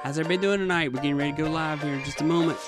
How's everybody doing tonight? We're getting ready to go live here in just a moment.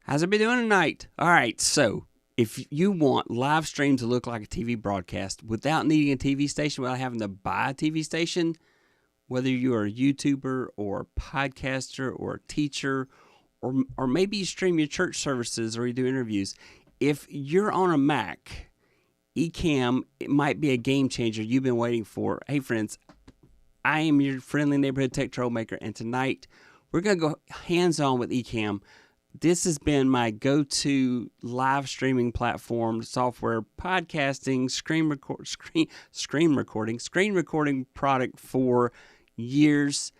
How's everybody doing tonight? All right, so if you want live stream to look like a TV broadcast without needing a TV station, without having to buy a TV station, whether you're a YouTuber or a podcaster or a teacher, or maybe you stream your church services or you do interviews, if you're on a Mac, Ecamm, it might be a game changer you've been waiting for. Hey, friends, I am your friendly neighborhood tech troublemaker, and tonight we're going to go hands-on with Ecamm. This has been my go-to live streaming platform, software, podcasting, screen recording product for years.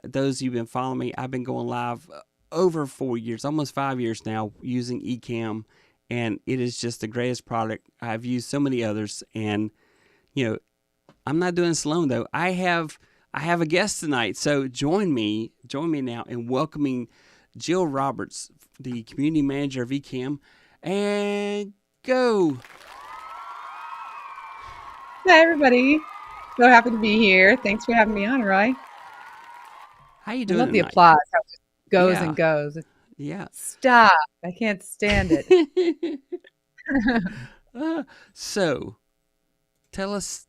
Those of you who've been following me, I've been going live over 4 years, almost 5 years now, using Ecamm, and it is just the greatest product. I've used so many others, and I'm not doing this alone though. I have a guest tonight, so join me now in welcoming Jill Roberts, the community manager of Ecamm, and go. Hi, everybody. So happy to be here. Thanks for having me on, Roy. How you doing? I love tonight? the applause. How it just goes and goes. Yeah. Stop. I can't stand it. So, tell us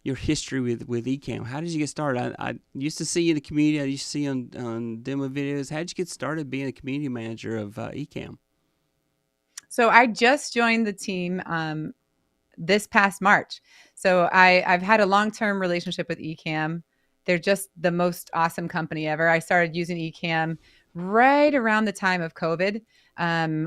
your history with Ecamm. How did you get started? I used to see you in the community. I used to see you on demo videos. How did you get started being a community manager of Ecamm? So I just joined the team this past March. So I've had a long-term relationship with Ecamm. They're just the most awesome company ever. I started using Ecamm right around the time of COVID,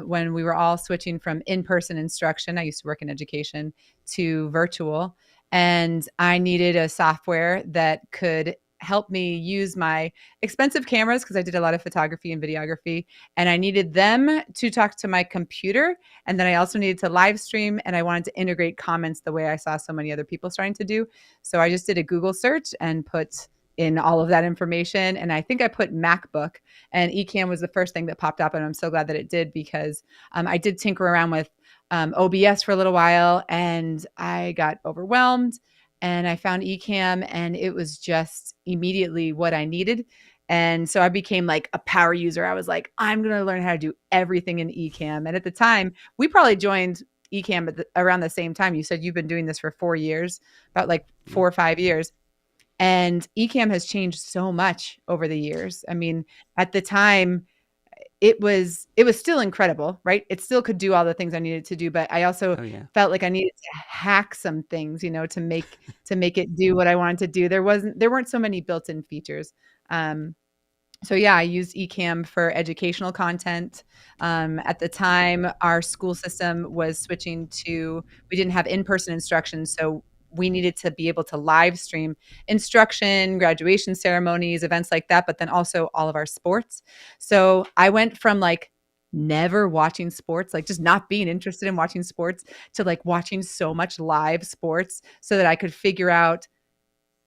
when we were all switching from in-person instruction. I used to work in education to virtual. And I needed a software that could help me use my expensive cameras, because I did a lot of photography and videography, and I needed them to talk to my computer. And then I also needed to live stream, and I wanted to integrate comments the way I saw so many other people starting to do. So I just did a Google search and put in all of that information. And I think I put MacBook, and Ecamm was the first thing that popped up. And I'm so glad that it did, because I did tinker around with OBS for a little while, and I got overwhelmed, and I found Ecamm, and it was just immediately what I needed. And so I became like a power user. I was like, I'm going to learn how to do everything in Ecamm. And at the time, we probably joined Ecamm around the same time. You said you've been doing this for 4 years, about like 4 or 5 years. And Ecamm has changed so much over the years. I mean, at the time, it was still incredible, right? It still could do all the things I needed to do, but I also felt like I needed to hack some things, to make it do what I wanted to do. There weren't so many built-in features. So yeah, I used Ecamm for educational content. At the time, our school system was switching to, we didn't have in-person instruction, so we needed to be able to live stream instruction, graduation ceremonies, events like that, but then also all of our sports. So I went from like never watching sports, like just not being interested in watching sports, to like watching so much live sports, so that I could figure out,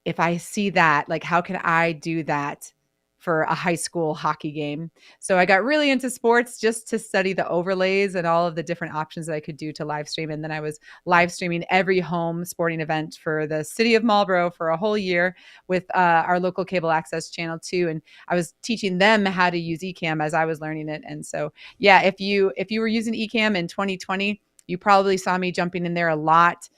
if I see that, like, how can I do that for a high school hockey game? So I got really into sports just to study the overlays and all of the different options that I could do to live stream. And then I was live streaming every home sporting event for the city of Marlboro for a whole year with our local cable access channel too. And I was teaching them how to use Ecamm as I was learning it. And so, yeah, if you were using Ecamm in 2020, you probably saw me jumping in there a lot,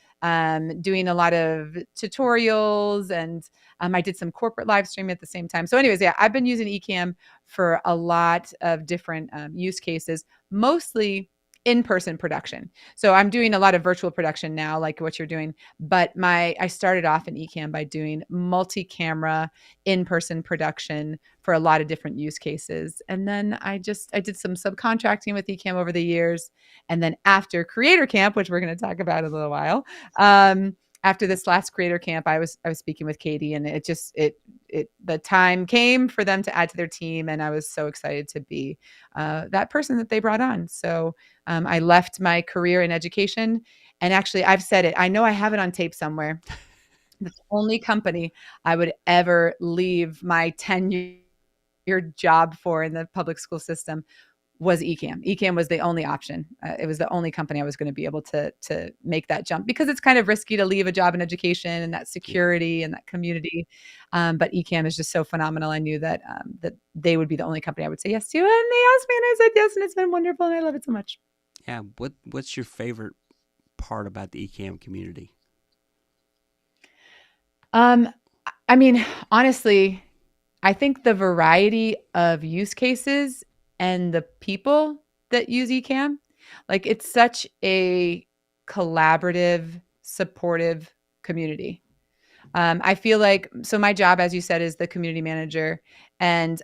doing a lot of tutorials, and I did some corporate live streaming at the same time. So anyways, yeah, I've been using Ecamm for a lot of different use cases, mostly in-person production. So I'm doing a lot of virtual production now, like what you're doing. But I started off in Ecamm by doing multi-camera in-person production for a lot of different use cases. And then I did some subcontracting with Ecamm over the years. And then after Creator Camp, which we're going to talk about in a little while, after this last Creator Camp, I was speaking with Katie, and the time came for them to add to their team, and I was so excited to be that person that they brought on. So I left my career in education, and actually, I've said it. I know I have it on tape somewhere. The only company I would ever leave my 10-year job for in the public school system was Ecamm. Ecamm was the only option. It was the only company I was going to be able to make that jump, because it's kind of risky to leave a job in education and that security and that community. But Ecamm is just so phenomenal. I knew that that they would be the only company I would say yes to, and they asked me, and I said yes, and it's been wonderful, and I love it so much. Yeah. What's your favorite part about the Ecamm community? I mean, honestly, I think the variety of use cases and the people that use Ecamm, like it's such a collaborative, supportive community. I feel like, so my job, as you said, is the community manager. And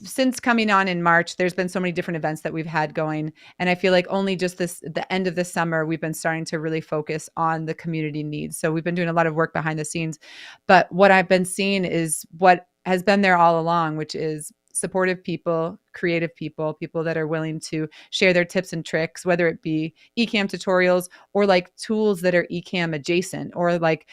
since coming on in March, there's been so many different events that we've had going. And I feel like only just the end of the summer, we've been starting to really focus on the community needs. So we've been doing a lot of work behind the scenes. But what I've been seeing is what has been there all along, which is supportive people, creative people, people that are willing to share their tips and tricks, whether it be Ecamm tutorials or like tools that are Ecamm adjacent, or like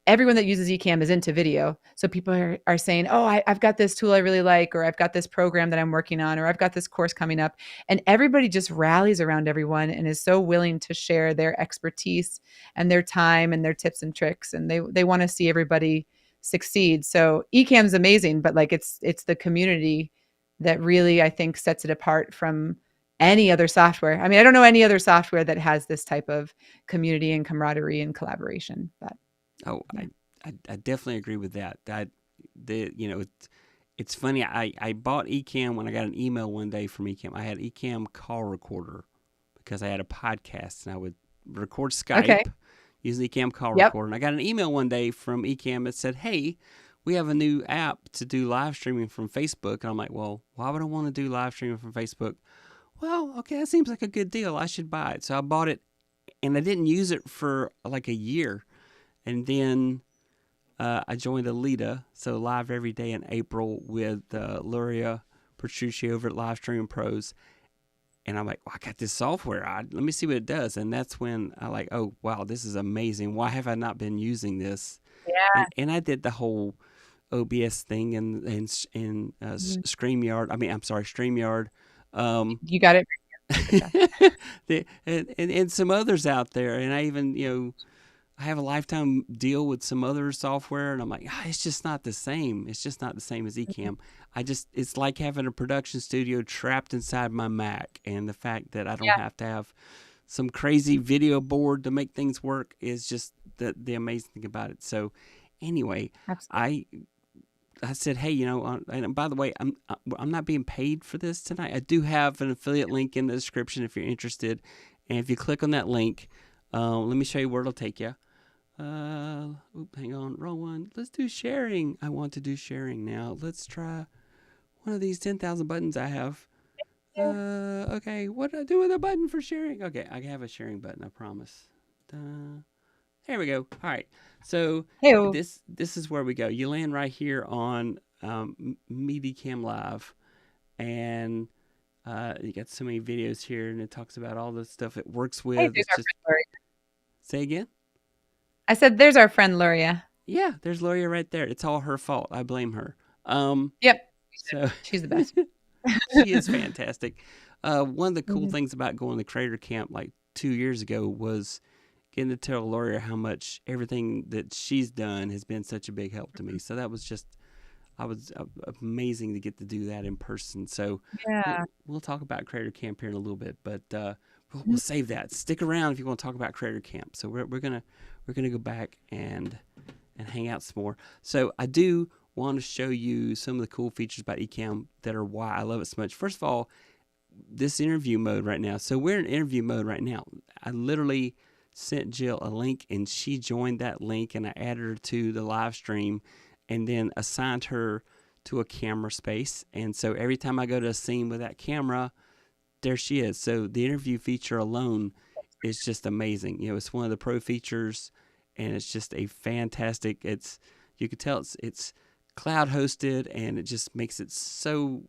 everyone that uses Ecamm is into video. So people are saying, oh, I've got this tool I really like, or I've got this program that I'm working on, or I've got this course coming up. And everybody just rallies around everyone and is so willing to share their expertise and their time and their tips and tricks. And they want to see everybody succeed. So Ecamm's amazing, but like it's the community that really, I think, sets it apart from any other software. I mean, I don't know any other software that has this type of community and camaraderie and collaboration, but Oh, yeah. I definitely agree with that. It's funny. I bought Ecamm when I got an email one day from Ecamm. I had Ecamm call recorder because I had a podcast and I would record Skype using Ecamm call recorder. And I got an email one day from Ecamm that said, "Hey, we have a new app to do live streaming from Facebook." And I'm like, "Well, why would I want to do live streaming from Facebook?" Well, okay, that seems like a good deal. I should buy it. So I bought it, and I didn't use it for like a year. And then I joined Alita, so live every day in April with Luria Petrucci over at Livestreaming Pros. And I'm like, well, I got this software. Let me see what it does. And that's when I like, oh, wow, this is amazing. Why have I not been using this? Yeah. And I did the whole OBS thing and StreamYard. StreamYard. You got it. and some others out there. And I even, I have a lifetime deal with some other software, and I'm like, it's just not the same. It's just not the same as Ecamm. It's like having a production studio trapped inside my Mac, and the fact that I don't have to have some crazy video board to make things work is just the amazing thing about it. So anyway, I said, hey, and by the way, I'm not being paid for this tonight. I do have an affiliate link in the description if you're interested, and if you click on that link, let me show you where it'll take you. Hang on, wrong one. Let's do sharing. I want to do sharing now. Let's try one of these 10,000 buttons I have. Okay, what do I do with a button for sharing? Okay, I have a sharing button, I promise. There we go. All right, so this is where we go. You land right here on Meet Ecamm Live, and you got so many videos here, and it talks about all the stuff it works with. Hey, say again? I said, there's our friend Luria. Yeah, there's Luria right there. It's all her fault. I blame her. Yep. So she's the best. She is fantastic. One of the cool things about going to Creator Camp like 2 years ago was getting to tell Luria how much everything that she's done has been such a big help to me. So that was amazing to get to do that in person. So we'll talk about Creator Camp here in a little bit, but we'll save that. Stick around if you want to talk about Creator Camp. So we're gonna go back and hang out some more. So I do want to show you some of the cool features about Ecamm that are why I love it so much. First of all, this interview mode right now. So we're in interview mode right now. I literally sent Jill a link, and she joined that link, and I added her to the live stream, and then assigned her to a camera space. And so every time I go to a scene with that camera, there she is. So the interview feature alone is just amazing. It's one of the pro features, and it's just a fantastic. You can tell it's cloud hosted, and it just makes it so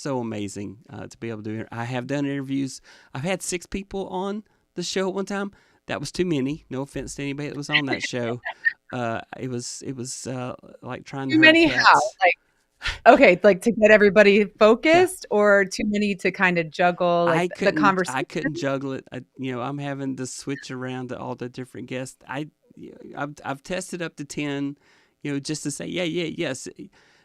amazing to be able to do it. I have done interviews. I've had 6 people on the show at one time. That was too many. No offense to anybody that was on that show. It was like trying to too herd many cats. how? Okay, like to get everybody focused, or too many to kind of juggle the conversation. I couldn't juggle it. I'm having to switch around to all the different guests. I've tested up to 10, just to say yes.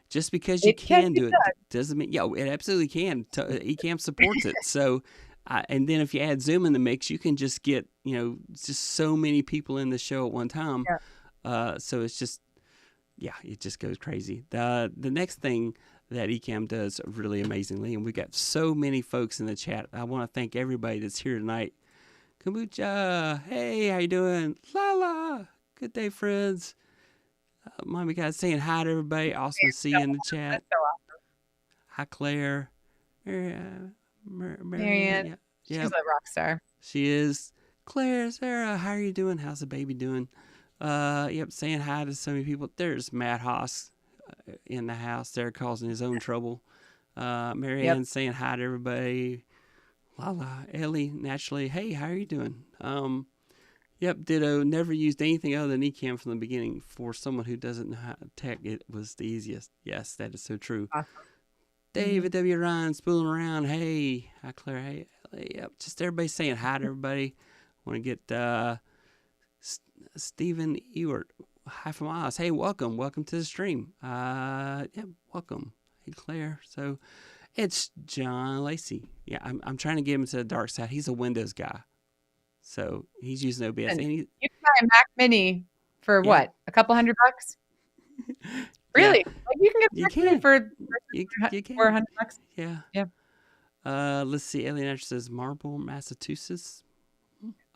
Just because you can do it doesn't mean it absolutely can. Ecamm supports it. So, and then if you add Zoom in the mix, you can just get just so many people in the show at one time. Yeah. So it's just. Yeah, it just goes crazy. The next thing that Ecamm does really amazingly, and we got so many folks in the chat. I want to thank everybody that's here tonight. Kombucha, hey, how you doing? Lala, good day, friends. Mommy guys saying hi to everybody. Awesome to see you in the chat. So awesome. Hi, Claire. Marianne. She's a rock star. She is. Claire, Sarah, how are you doing? How's the baby doing? Saying hi to so many people. There's Matt Haas in the house there causing his own trouble. Marianne saying hi to everybody. Lala, Ellie, naturally, hey, how are you doing? Ditto. Never used anything other than Ecamm from the beginning. For someone who doesn't know how to tech, it was the easiest. Yes, that is so true. Awesome. David W. Ryan spooling around. Hey, hi Claire. Hey, Ellie. Yep, just everybody saying hi to everybody. Want to get Stephen Ewart, hi from Oz. Hey, welcome to the stream. Welcome. Hey, Claire. So, it's John Lacey. Yeah, I'm trying to get him to the dark side. He's a Windows guy, so he's using OBS. And you can buy a Mac Mini for what? A couple $100? Really? You can get Mac Mini for $400. Yeah. Let's see. Alien says Marlboro, Massachusetts.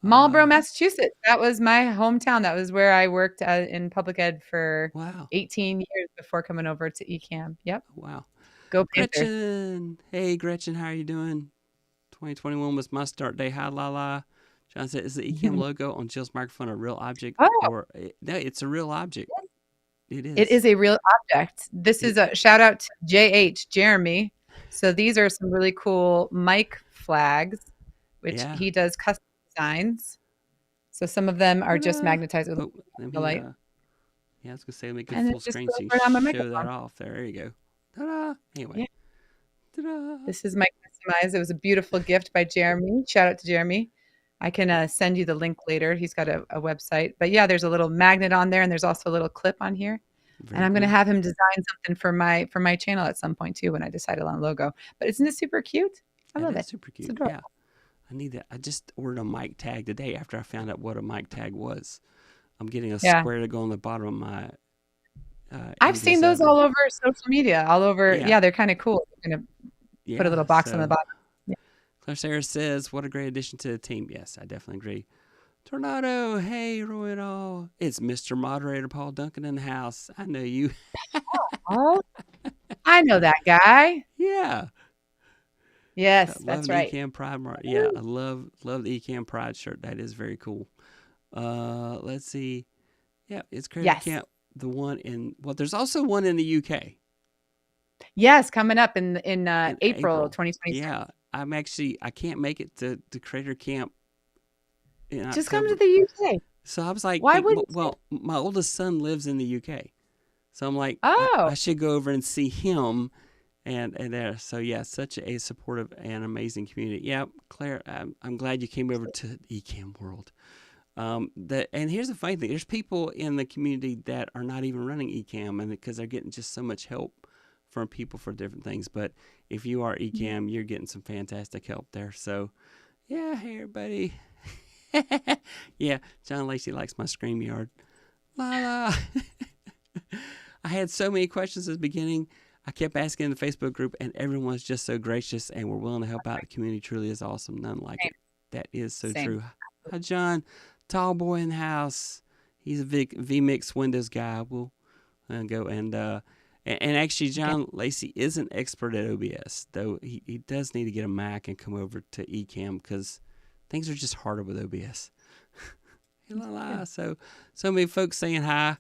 Marlboro, Massachusetts. That was my hometown. That was where I worked in public ed for 18 years before coming over to Ecamm. Yep. Wow. Go Gretchen. Panthers. Hey, Gretchen, how are you doing? 2021 was my start day. Hi, Lala. John said, is the Ecamm logo on Jill's microphone a real object? No, it's a real object. It is. It is a real object. This is a shout out to JH, Jeremy. So these are some really cool mic flags, which he does custom designs. So some of them are just magnetized with the light. I was going to say, let me get full screen so you can show that off. There you go. Ta-da! Anyway. Ta-da! This is my customized. It was a beautiful gift by Jeremy. Shout out to Jeremy. I can send you the link later. He's got a website. But yeah, there's a little magnet on there, and there's also a little clip on here. And I'm going to have him design something for my channel at some point too when I decided on logo. But isn't it super cute? I love it. Super cute. Yeah. I need that. I just ordered a mic tag today after I found out what a mic tag was. I'm getting a square to go on the bottom of my I've seen those all over social media, all over. Yeah, they're kind of cool. You're going to put a little box on the bottom. Yeah. Claire Sarah says, what a great addition to the team. Yes, I definitely agree. Tornado, hey, Roy and all. It's Mr. Moderator Paul Duncan in the house. I know you. Oh, I know that guy. Yeah. Yes, that's right. Ecamm Pride. Yeah, I love the Ecamm Pride shirt. That is very cool. Let's see. Yeah, it's Creative Camp. The one in there's also one in the UK. Yes, coming up in April 2026. Yeah, I can't make it to Creator Camp. Just come to the UK. So I was like, why would? Well, my oldest son lives in the UK, so I'm like, I should go over and see him. And there, so yeah, such a supportive and amazing community. Yeah, Claire, I'm glad you came over to Ecamm World. And here's the funny thing: there's people in the community that are not even running Ecamm, and because they're getting just so much help from people for different things. But if you are Ecamm, you're getting some fantastic help there. So, yeah, hey everybody. Yeah, John Lacey likes my StreamYard. La la. I had so many questions at the beginning. I kept asking in the Facebook group, and everyone's just so gracious and we're willing to help out. The community truly is awesome. None like it. That is so Same. true. Hi, John. Tall boy in the house. He's a vMix Windows guy. We'll go and actually, John Lacey is an expert at OBS, though he does need to get a Mac and come over to Ecamm because things are just harder with OBS. So many folks saying hi.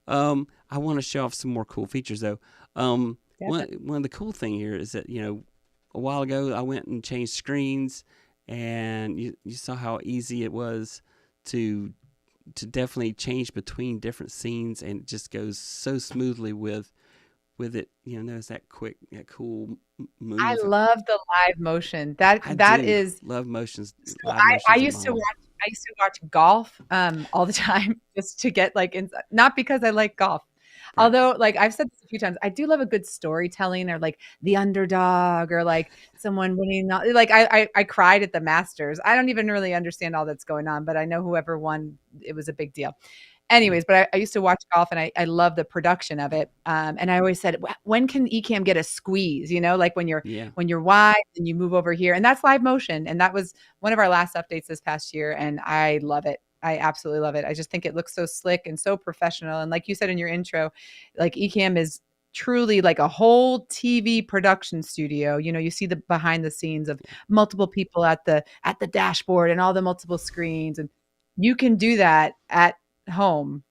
I want to show off some more cool features, though. One of the cool thing here is that, a while ago I went and changed screens, and you saw how easy it was to definitely change between different scenes, and it just goes so smoothly with it. Notice that cool move. I love the live motion. That is love motions. So live motions I used to watch golf all the time just to get not because I like golf. Right. Although, I've said this a few times, I do love a good storytelling or the underdog or someone winning. I cried at the Masters. I don't even really understand all that's going on, but I know whoever won, it was a big deal. Anyways, but I used to watch golf and I love the production of it. And I always said, when can Ecamm get a squeeze? When you're wide and you move over here, and that's live motion. And that was one of our last updates this past year. And I love it. I absolutely love it. I just think it looks so slick and so professional. And like you said in your intro, Ecamm is truly a whole TV production studio. You see the behind the scenes of multiple people at the dashboard and all the multiple screens. And you can do that at home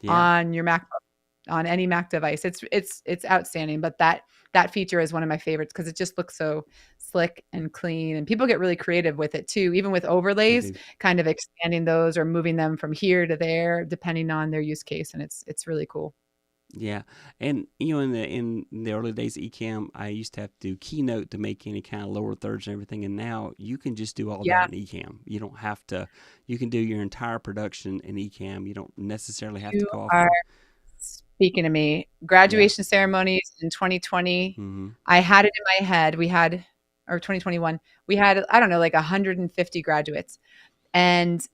on your MacBook, on any Mac device. It's outstanding. But that feature is one of my favorites because it just looks so slick and clean, and people get really creative with it too, even with overlays, kind of expanding those or moving them from here to there depending on their use case, and it's really cool. Yeah, and in the early days of Ecamm, I used to have to do Keynote to make any kind of lower thirds and everything, and now you can just do all that in Ecamm. You don't have to. You can do your entire production in Ecamm. You don't necessarily have to go off. Speaking of me, graduation ceremonies in 2020, I had it in my head. Or 2021, we had, I don't know, 150 graduates, and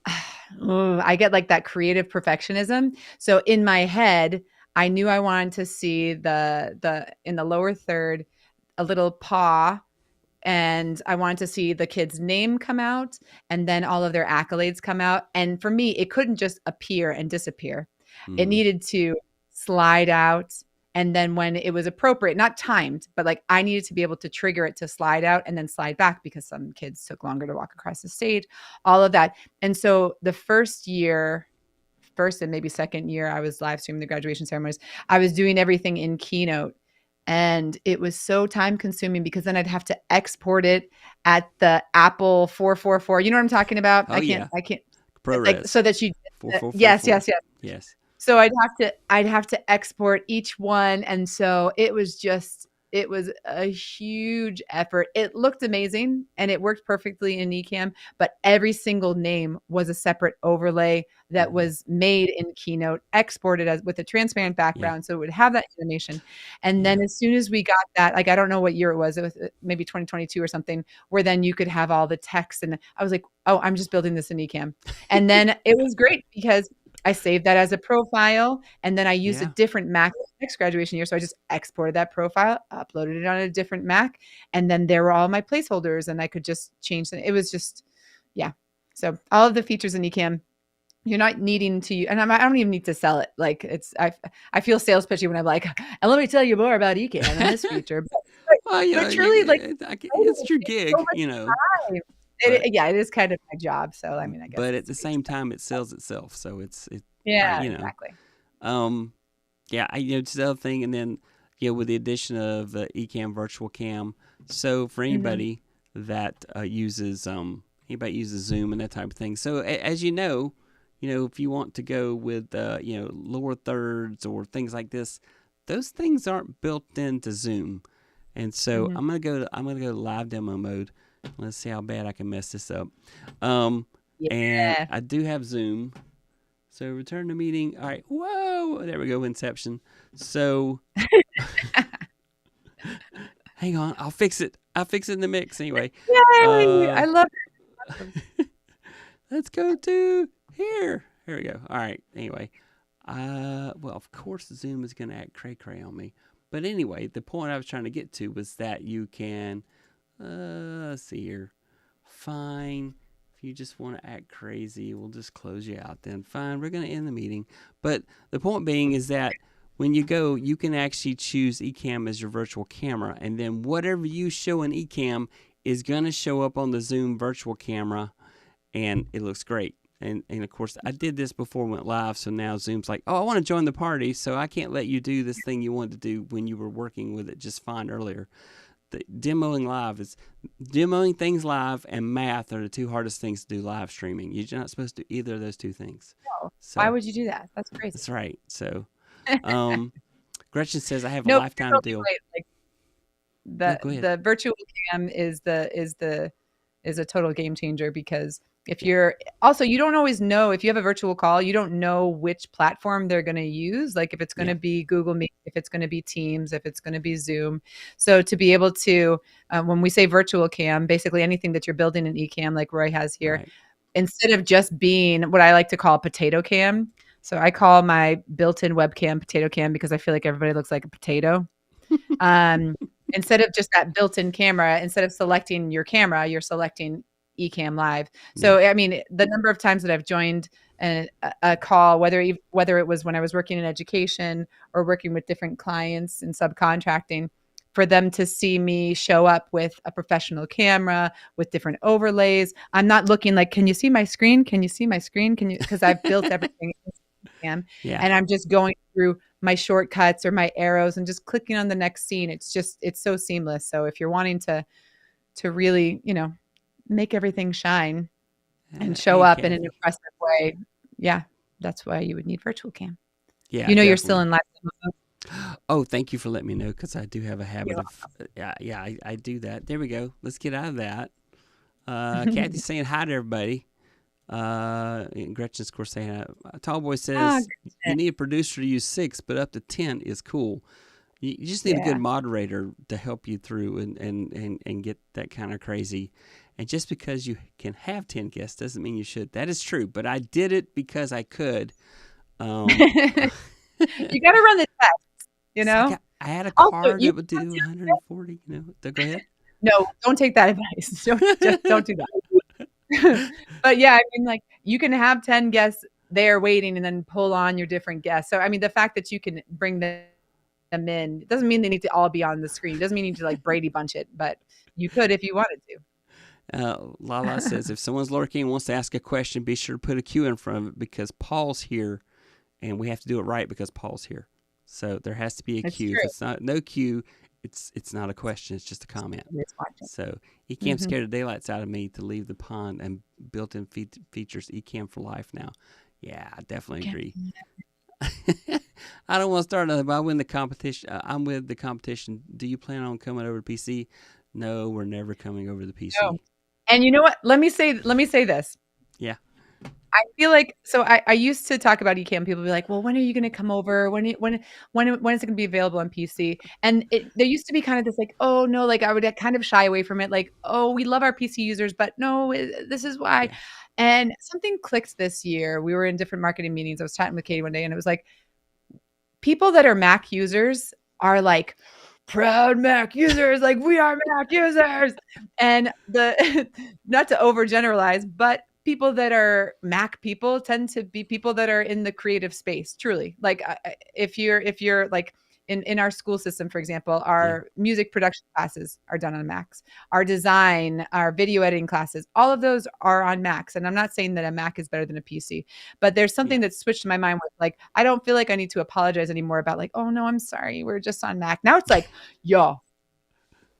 I get that creative perfectionism. So in my head, I knew I wanted to see the in the lower third, a little paw, and I wanted to see the kid's name come out and then all of their accolades come out. And for me, it couldn't just appear and disappear. It needed to slide out. And then when it was appropriate, not timed, but I needed to be able to trigger it to slide out and then slide back because some kids took longer to walk across the stage, all of that. And so the first and maybe second year, I was live streaming the graduation ceremonies. I was doing everything in Keynote, and it was so time consuming because then I'd have to export it at the Apple 444. You know what I'm talking about? Oh, I can't ProRes. So that you, 444. Yes. So I'd have to export each one. And so it was a huge effort. It looked amazing and it worked perfectly in Ecamm, but every single name was a separate overlay that was made in Keynote, exported with a transparent background. So it would have that animation. And then as soon as we got that, I don't know what year it was maybe 2022 or something, where then you could have all the text. And I was like, oh, I'm just building this in Ecamm. And then it was great because I saved that as a profile, and then I used a different Mac next graduation year. So I just exported that profile, uploaded it on a different Mac, and then there were all my placeholders, and I could just change them. It was just, So all of the features in Ecamm, you're not needing to, and I don't even need to sell it. I feel sales pitchy when I'm like, and let me tell you more about Ecamm and this feature. But truly, it's your gig, It is kind of my job. So I guess. But at the same time, it sells itself. So exactly. It's the other thing, and then with the addition of Ecamm Virtual Cam. So for anybody that uses Zoom and that type of thing. So as if you want to go with lower thirds or things like this, those things aren't built into Zoom. And so I'm gonna go to live demo mode. Let's see how bad I can mess this up. And I do have Zoom. So return to meeting. All right. Whoa. There we go. Inception. So hang on. I'll fix it. I'll fix it in the mix anyway. Yay! I love it. Let's go to here. Here we go. All right. Anyway. Well, of course, Zoom is going to act cray-cray on me. But anyway, the point I was trying to get to was that you can, let's see here, fine. If you just want to act crazy, we'll just close you out then. Fine, we're going to end the meeting. But the point being is that when you go, you can actually choose Ecamm as your virtual camera. And then whatever you show in Ecamm is going to show up on the Zoom virtual camera. And it looks great. And of course, I did this before we went live. So now Zoom's like, oh, I want to join the party. So I can't let you do this thing you wanted to do when you were working with it just fine earlier. Demoing things live and math are the two hardest things to do live streaming. You're not supposed to do either of those two things. No. So, why would you do that? That's crazy. That's right. So Gretchen says I have a No, lifetime totally deal. right. Like the virtual cam is a total game changer, because if you're also, you don't always know if you have a virtual call, you don't know which platform they're going to use. Like if it's going to be Google Meet, if it's going to be Teams, if it's going to be Zoom. So to be able to, when we say virtual cam, basically anything that you're building in Ecamm, like Roy has here, right, instead of just being what I like to call potato cam. So I call my built-in webcam potato cam because I feel like everybody looks like a potato. Instead of just that built-in camera, instead of selecting your camera, you're selecting Ecamm Live. So, I mean, the number of times that I've joined a call, whether it was when I was working in education or working with different clients and subcontracting, for them to see me show up with a professional camera with different overlays. I'm not looking like, can you see my screen? Can you see my screen? Can you? Because I've built everything in Ecamm, and I'm just going through my shortcuts or my arrows and just clicking on the next scene. It's so seamless. So if you're wanting to really, make everything shine and show up in an impressive way, that's why you would need virtual cam. Yeah, definitely. You're still in live mode. Oh, thank you for letting me know, because I do have a habit of I do that. There we go. Let's get out of that. Kathy's saying hi to everybody. And Gretchen's, of course, saying, Tallboy says, you need a producer to use 6, but up to 10 is cool. You just need a good moderator to help you through and get that kind of crazy. And just because you can have 10 guests doesn't mean you should. That is true, but I did it because I could. You got to run the test, I had a card that would do 140, Go ahead. No, don't take that advice. Don't do that. But I mean, like, you can have 10 guests there waiting and then pull on your different guests. So, I mean, the fact that you can bring them in, it doesn't mean they need to all be on the screen. It doesn't mean you need to like Brady Bunch it, but you could if you wanted to. Lala says, if someone's lurking and wants to ask a question, be sure to put a Q in front of it, because Paul's here and we have to do it right because Paul's here. So there has to be a Q. If it's not no Q, it's not a question, it's just a comment. So Ecamm scared the daylights out of me to leave the pond, and built-in features Ecamm for life now. Yeah, I definitely agree. I don't want to start another, but I win the competition. I'm with the competition. Do you plan on coming over to PC? No, we're never coming over to the PC. No. And you know what? Let me say this. Yeah. I feel like, so I used to talk about Ecamm. People be like, well, when are you going to come over? When is it going to be available on PC? And there used to be kind of this like, oh no, like I would kind of shy away from it. Like, oh, we love our PC users, but no, this is why. Yeah. And something clicked this year. We were in different marketing meetings. I was chatting with Katie one day, and it was like, people that are Mac users are like proud Mac users, like we are Mac users. And not to overgeneralize, but people that are Mac people tend to be people that are in the creative space, truly. Like if you're like in our school system, for example, our music production classes are done on Macs. Our design, our video editing classes, all of those are on Macs. And I'm not saying that a Mac is better than a PC, but there's something that switched in my mind with like, I don't feel like I need to apologize anymore about like, oh no, I'm sorry, we're just on Mac. Now it's like, yo,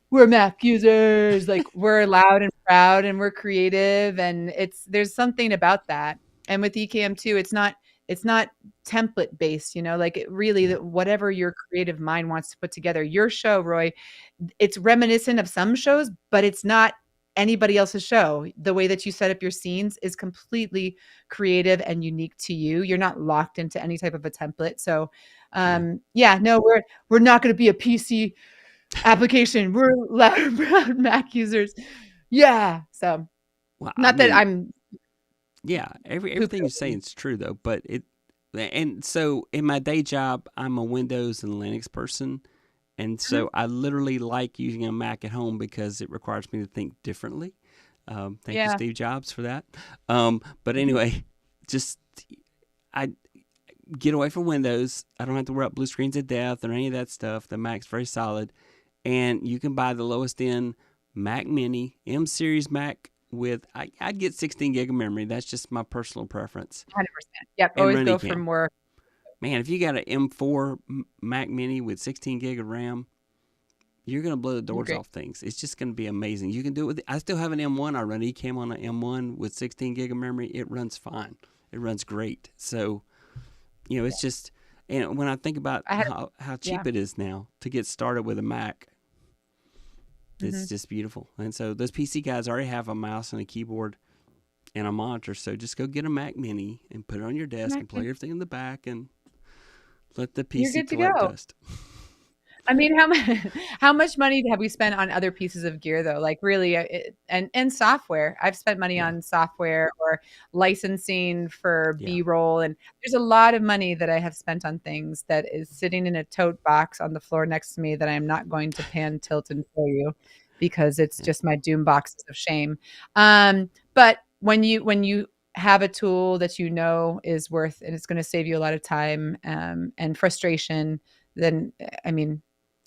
we're Mac users, like we're loud and proud and we're creative. And there's something about that. And with Ecamm too, it's not template based, like it really, whatever your creative mind wants to put together. Your show, Roy, it's reminiscent of some shows, but it's not anybody else's show. The way that you set up your scenes is completely creative and unique to you. You're not locked into any type of a template. So no, we're not going to be a PC application. We're loud, proud Mac users. Yeah. So I'm. Yeah, everything you're saying is true though, and so in my day job, I'm a Windows and Linux person, And so I literally like using a Mac at home because it requires me to think differently. Thank you, Yeah. Steve Jobs, for that. But anyway, just I get away from Windows. I don't have to worry about blue screens of death or any of that stuff. The Mac's very solid. And you can buy the lowest end Mac Mini, M Series Mac with, I'd get 16 gig of memory. That's just my personal preference. 100%. Yep. And Always run go for Ecamm. more. Man, if you got an M4 Mac Mini with 16 gig of RAM, you're going to blow the doors off things. It's just going to be amazing. You can do it with, I still have an M1. I run Ecamm on an M1 with 16 gig of memory. It runs fine. It runs great. So, it's just, and when I think about how cheap it is now to get started with a Mac, it's just beautiful. And so those PC guys already have a mouse and a keyboard and a monitor. So just go get a Mac Mini and put it on your desk and plug everything in the back and let the PC collect dust. I mean, how much money have we spent on other pieces of gear though? Like really, and software. I've spent money on software or licensing for B-roll, and there's a lot of money that I have spent on things that is sitting in a tote box on the floor next to me that I am not going to pan, tilt, and show you because it's just my doom boxes of shame. But when you have a tool that is worth and it's going to save you a lot of time and frustration, then I mean,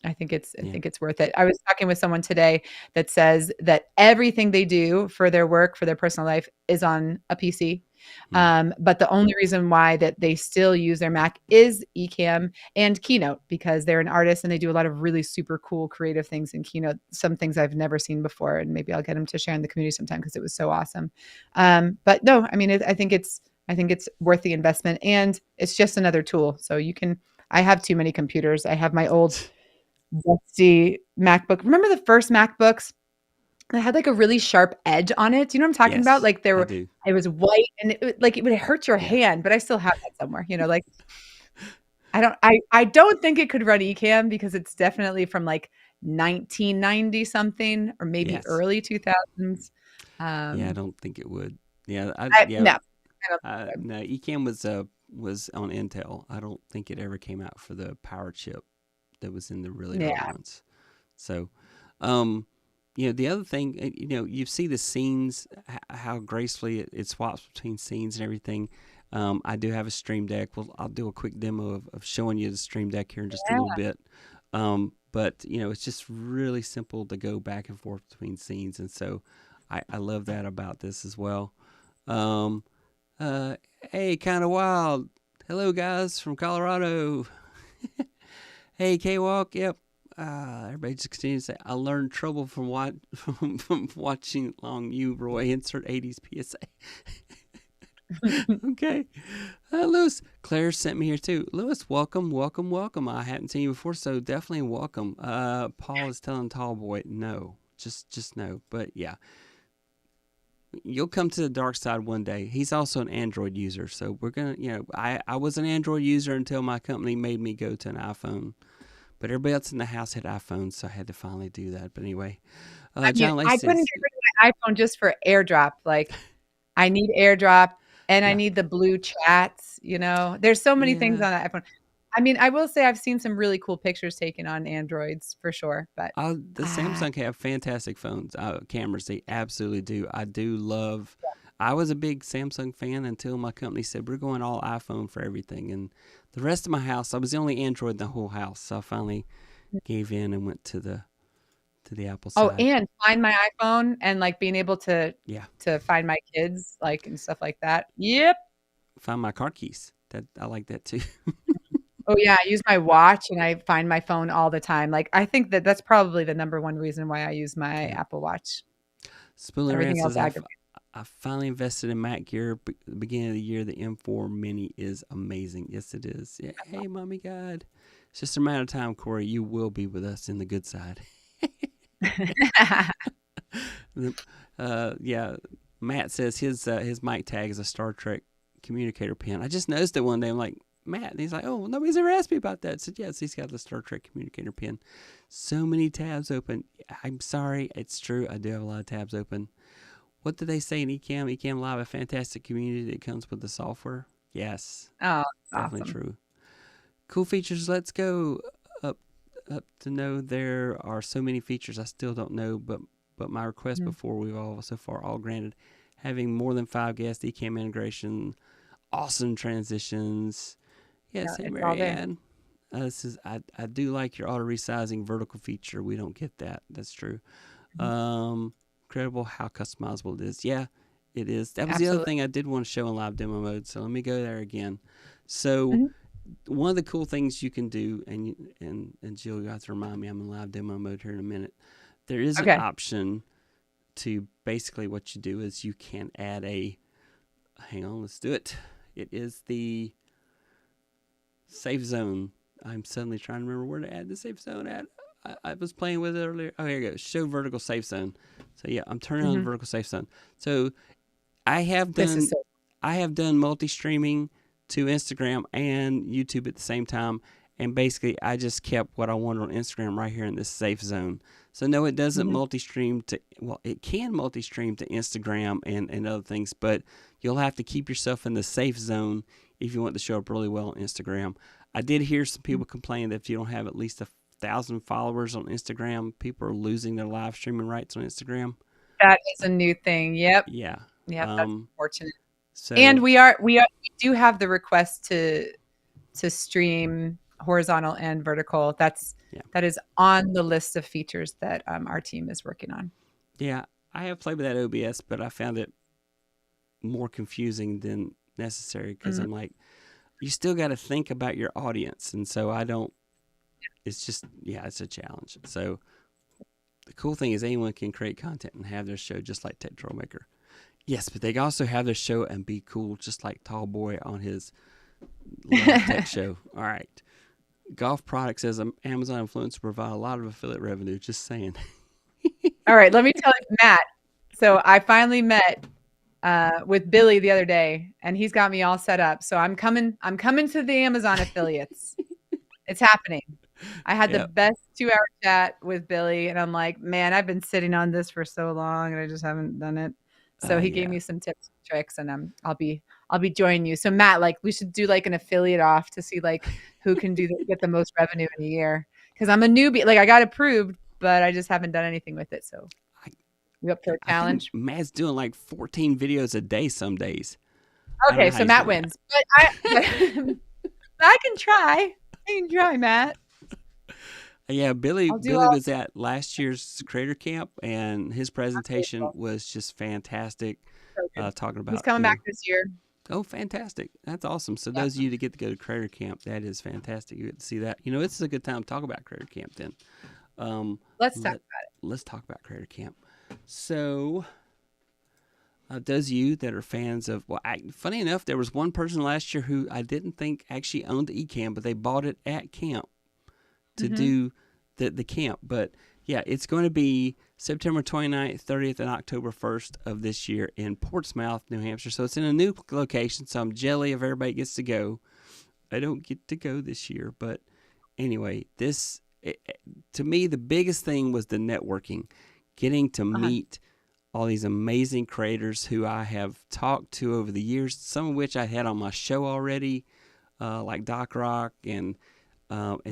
I think it's worth it. I was talking with someone today that says that everything they do for their work, for their personal life is on a PC. But the only reason why that they still use their Mac is Ecamm and Keynote because they're an artist and they do a lot of really super cool creative things in Keynote, some things I've never seen before. And maybe I'll get them to share in the community sometime because it was so awesome. But no, I mean, I think it's worth the investment and it's just another tool. So I have too many computers. I have my old dusty MacBook. Remember the first MacBooks that had like a really sharp edge on it? Do you know what I'm talking about? Like it was white and it would hurt your hand, but I still have that somewhere, like I don't think it could run Ecamm because it's definitely from like 1990 something or maybe early 2000s. I don't think it would. No, Ecamm was on Intel. I don't think it ever came out for the power chip that was in the really early ones. So, the other thing, you see the scenes, how gracefully it swaps between scenes and everything. I do have a Stream Deck. Well, I'll do a quick demo of showing you the Stream Deck here in just a little bit. But, it's just really simple to go back and forth between scenes. And so I love that about this as well. Hey, kind of wild. Hello, guys from Colorado. Hey, K-Walk. Yep. Everybody just continues to say, I learned trouble from watching along you, Roy. Insert 80s PSA. Okay. Lewis. Claire sent me here too. Lewis, welcome. I hadn't seen you before, so definitely welcome. Paul is telling Tallboy, no. Just no. But yeah. You'll come to the dark side one day. He's also an Android user, so we're going to, I was an Android user until my company made me go to an iPhone. But everybody else in the house had iPhones, so I had to finally do that. But anyway, John Lacey I couldn't get rid of my iPhone just for AirDrop. Like, I need AirDrop, and I need the blue chats. There's so many things on that iPhone. I mean, I will say I've seen some really cool pictures taken on Androids for sure. But the Samsung have fantastic phones, cameras. They absolutely do. I do love. I was a big Samsung fan until my company said we're going all iPhone for everything, and the rest of my house, I was the only Android in the whole house. So I finally gave in and went to the Apple side. Oh, and find my iPhone and like being able to find my kids and stuff like that. Yep. Find my car keys. I like that too. Oh yeah, I use my watch and I find my phone all the time. Like I think that's probably the number one reason why I use my Apple Watch. Everything else aggravates. I finally invested in Mac gear. The beginning of the year, the M4 Mini is amazing. Yes, it is. Yeah. Hey, mommy God. It's just a matter of time, Corey. You will be with us in the good side. Matt says his mic tag is a Star Trek communicator pin. I just noticed it one day. I'm like, Matt. And he's like, oh, nobody's ever asked me about that. I said, yes, he's got the Star Trek communicator pin. So many tabs open. I'm sorry. It's true. I do have a lot of tabs open. What did they say in Ecamm? Ecamm Live, a fantastic community that comes with the software. Yes. Oh, definitely awesome. True. Cool features. Let's go up. up to know there are so many features I still don't know, but my request before we've all so far all granted. Having more than 5 guest Ecamm integration, awesome transitions. Yeah, Yes, hey it's all there. Marianne. This is I do like your auto resizing vertical feature. We don't get that. That's true. Incredible how customizable it is. Yeah, it is. That was the other Absolutely. thing I did want to show in live demo mode. So let me go there again. So Mhm. one of the cool things you can do, and Jill, you have to remind me I'm in live demo mode here in a minute. There is an Okay. option to basically what you do is you can add a. Hang on, let's do it. It is the safe zone. I'm suddenly trying to remember where to add the safe zone at. I was playing with it earlier. Oh, here you go. Show vertical safe zone. So yeah, I'm turning on the vertical safe zone. So I have This is done multi-streaming to Instagram and YouTube at the same time, and basically I just kept what I wanted on Instagram right here in this safe zone. So no, it doesn't multi-stream to, well, it can multi-stream to Instagram and other things, but you'll have to keep yourself in the safe zone if you want to show up really well on Instagram. I did hear some people complain that if you don't have at least 1,000 followers on Instagram, people are losing their live streaming rights on Instagram. that is a new thing. Yep. Yeah. Yep. That's unfortunate. And So we do have the request to stream horizontal and vertical. yeah. That is on the list of features that our team is working on. Yeah, I have played with that OBS, but I found it more confusing than necessary because I'm like, you still got to think about your audience, and so I don't. It's just, yeah, it's a challenge. So the cool thing is anyone can create content and have their show just like Tech Troublemaker. Yes, but they can also have their show and be cool just like Tall Boy on his live tech show. All right. Golf Product says Amazon influencers provide a lot of affiliate revenue. Just saying. All right, let me tell you, Matt. So I finally met with Billy the other day, and he's got me all set up. So I'm coming to the Amazon affiliates. It's happening. I had the Yep. best 2-hour chat with Billy, and I'm like, man, I've been sitting on this for so long, and I just haven't done it. So he gave Yeah. me some tips and tricks, and I'll be joining you. So Matt, like, we should do like an affiliate off to see like who can get the most revenue in a year. Because I'm a newbie, like I got approved, but I just haven't done anything with it. So you up for a I think challenge? Matt's doing like 14 videos a day some days. Okay, so Matt wins, but I can try. I can try, Matt. Yeah, Billy I'll do all. was at last year's Creator Camp, and his presentation was just fantastic. So good. Talking He's about, coming back this year. oh, fantastic! That's awesome. So Yeah. those of you that get to go to Creator Camp, that is fantastic. You get to see that. You know, this is a good time to talk about Creator Camp. Then, Let's talk about it. let's talk about Creator Camp. So, those of you that are fans of, well, funny enough, there was one person last year who I didn't think actually owned the Ecamm, but they bought it at camp to do the camp. But yeah, it's going to be September 29th, 30th, and October 1st of this year in Portsmouth, New Hampshire. So it's in a new location, so I'm jelly if everybody gets to go. I don't get to go this year, but anyway, to me, the biggest thing was the networking, getting to meet all these amazing creators who I have talked to over the years, some of which I had on my show already, like Doc Rock and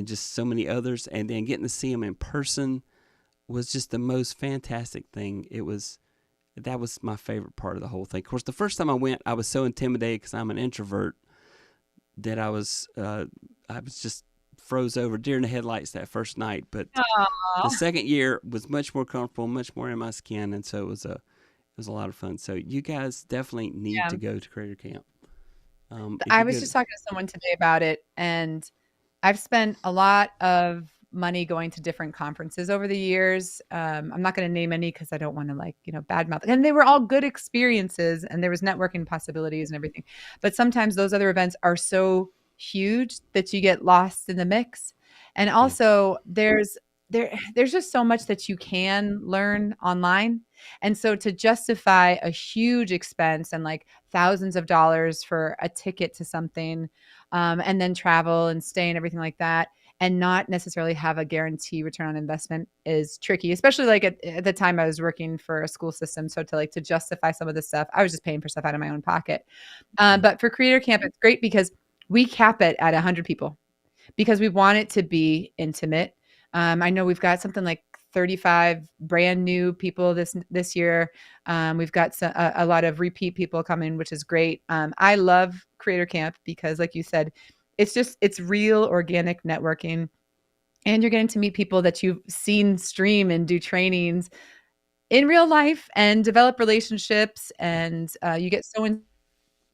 just so many others. And then getting to see them in person was just the most fantastic thing. That was my favorite part of the whole thing. Of course, the first time I went, I was so intimidated because I'm an introvert that I was just froze over deer in the headlights that first night. But the second year was much more comfortable, much more in my skin, and so it was a lot of fun. So you guys definitely need to go to Creator Camp. I was just talking to someone today about it, and I've spent a lot of money going to different conferences over the years. I'm not going to name any because I don't want to badmouth. And they were all good experiences, and there was networking possibilities and everything. But sometimes those other events are so huge that you get lost in the mix. And also there's just so much that you can learn online. And so to justify a huge expense and like thousands of dollars for a ticket to something, and then travel and stay and everything like that, and not necessarily have a guarantee return on investment is tricky, especially like at the time I was working for a school system. So to justify some of this stuff, I was just paying for stuff out of my own pocket. But for Creator Camp, it's great because we cap it at 100 people because we want it to be intimate. I know we've got something like 35 brand new people this year. We've got a lot of repeat people coming, which is great. I love Creator Camp because, like you said, it's real organic networking, and you're getting to meet people that you've seen stream and do trainings in real life and develop relationships, and you get so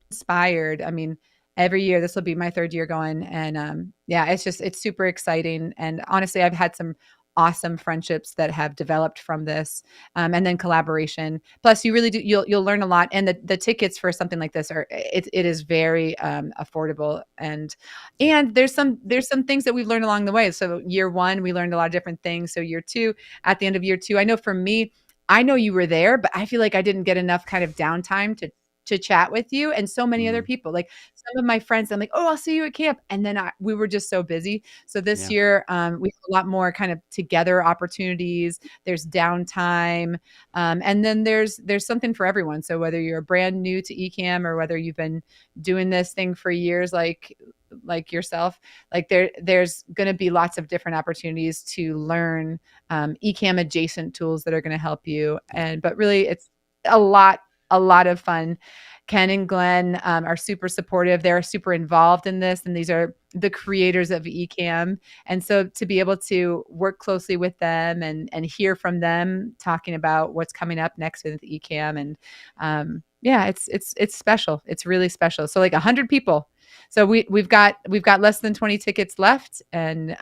inspired. I mean, every year, this will be my third year going, and yeah, it's super exciting. And honestly, I've had some awesome friendships that have developed from this, and then collaboration. Plus, you really do you'll learn a lot. And the tickets for something like this it is very affordable, and there's some things that we've learned along the way. So year one, we learned a lot of different things. So year two, at the end of year two, I know for me, I know you were there, but I feel like I didn't get enough kind of downtime to chat with you and so many other Mm, people. Like some of my friends, I'm like, oh, I'll see you at camp. And then we were just so busy. So this yeah. year, we have a lot more kind of together opportunities. There's downtime. And then there's something for everyone. So whether you're brand new to Ecamm or whether you've been doing this thing for years, like yourself, like there's going to be lots of different opportunities to learn Ecamm adjacent tools that are going to help you. But really, it's a lot of fun. Ken and Glenn are super supportive. They're super involved in this, and these are the creators of Ecamm. And so to be able to work closely with them and hear from them talking about what's coming up next with Ecamm, and yeah, it's special. It's really special. So like 100 people. So we've got less than 20 tickets left, and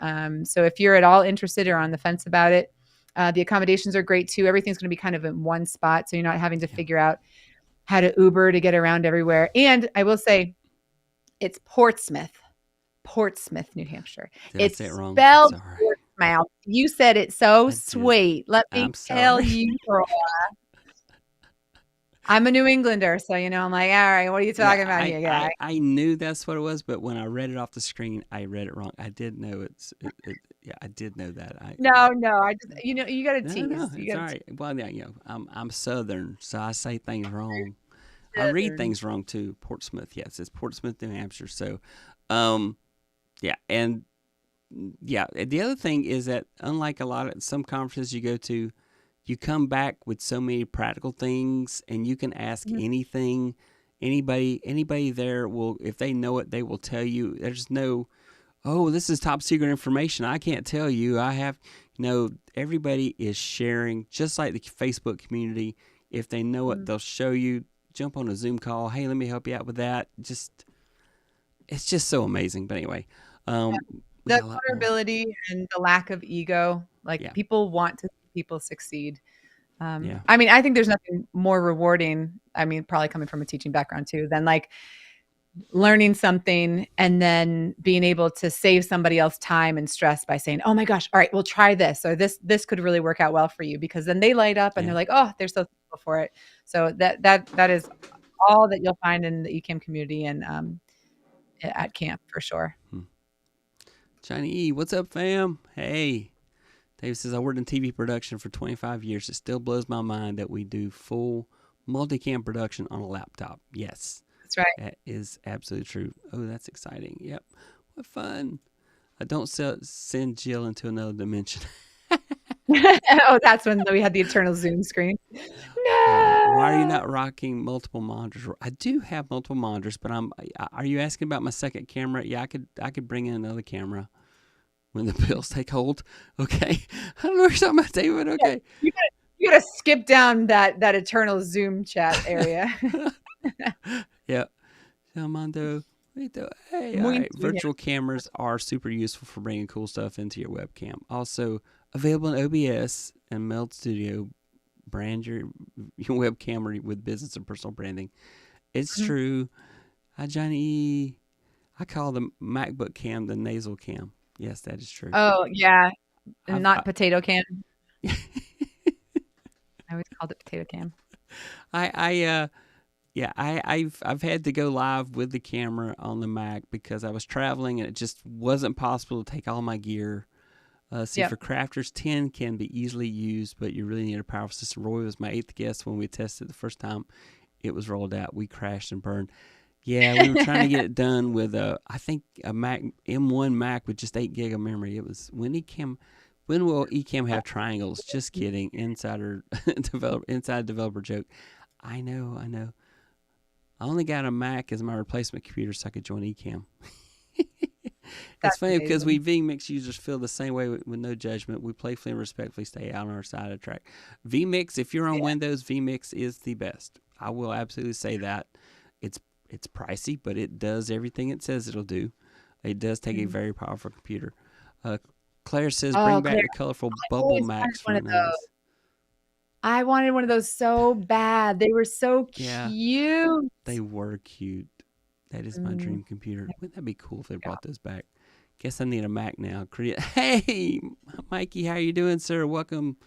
so if you're at all interested or on the fence about it, the accommodations are great too. Everything's going to be kind of in one spot, so you're not having to Yeah. figure out how to Uber to get around everywhere. And I will say, it's Portsmouth, New Hampshire. Did I say it It's wrong? I'm spelled sorry. Portsmouth. You said it so I did. sweet. Let me I'm tell sorry. you, girl. I'm a New Englander, so I'm like, all right, what are you Yeah, talking about here, guy? I knew that's what it was, but when I read it off the screen, I read it wrong. I did know yeah, I did know that. No, I just you got to No, tease. You it's got all to right. Well, yeah, I'm Southern, so I say things wrong. I read Southern. things wrong too. Portsmouth, yes, it's Portsmouth, New Hampshire. So, um, yeah, and yeah, the other thing is that unlike a lot of some conferences you go to, you come back with so many practical things, and you can ask Mhm. anything. Anybody there will, if they know it, they will tell you. There's no, oh, this is top secret information, I can't tell you. I have, everybody is sharing, just like the Facebook community. If they know it, Mhm. they'll show you. Jump on a Zoom call. Hey, let me help you out with that. It's just so amazing. But anyway, we The got a lot more. vulnerability and the lack of ego, like Yeah, people want to see people succeed. yeah, I mean, I think there's nothing more rewarding. I mean, probably coming from a teaching background too, than like learning something and then being able to save somebody else time and stress by saying, "Oh my gosh, all right, we'll try this," or this could really work out well for you, because then they light up and they're yeah. like, "Oh, they're so thankful for it." So that is all that you'll find in the Ecamm community and at camp for sure. Hmm. Johnny E, what's up, fam? Hey. Dave says, I worked in TV production for 25 years. It still blows my mind that we do full multicam production on a laptop. Yes, That's right. that is absolutely true. Oh, that's exciting. Yep. What fun. I don't send Jill into another dimension. Oh, that's when we had the eternal Zoom screen. Why are you No. not rocking multiple monitors? I do have multiple monitors, but are you asking about my second camera? Yeah, I could bring in another camera when the bills take hold. Okay. I don't know what you're talking about, David. Yeah, Okay. you gotta skip down that eternal Zoom chat area. Yeah. Armando. Hey, all Muy right. bien. Virtual cameras are super useful for bringing cool stuff into your webcam. Also available in OBS and Meld Studio. Brand your webcam with business and personal branding. It's Mhm. true. Hi, Johnny. I call the MacBook cam the nasal cam. Yes, that is true. Oh, yeah, and I've not potato can. I always called it potato can. I yeah, I've had to go live with the camera on the Mac because I was traveling and it just wasn't possible to take all my gear. See, Yep. for crafters, 10 can be easily used, but you really need a powerful system. Roy was my 8th guest when we tested the first time it was rolled out. We crashed and burned. Yeah, we were trying to get it done with I think a Mac M1 Mac with just 8 gig of memory. It was when When will Ecamm have triangles? Just kidding. Inside developer joke. I know. I only got a Mac as my replacement computer so I could join Ecamm. It's funny because we vMix users feel the same way with no judgment. We playfully and respectfully stay out on our side of the track. vMix, if you're on Windows, vMix is the best. I will absolutely say that. It's pricey, but it does everything it says it'll do. It does take a very powerful computer. Claire says, bring back the colorful bubble Macs from the 90s. I wanted one of those so bad. They were so cute. Yeah, they were cute. That is my dream computer. Wouldn't that be cool if they brought those back? Guess I need a Mac now. Hey, Mikey, how you doing, sir? Welcome.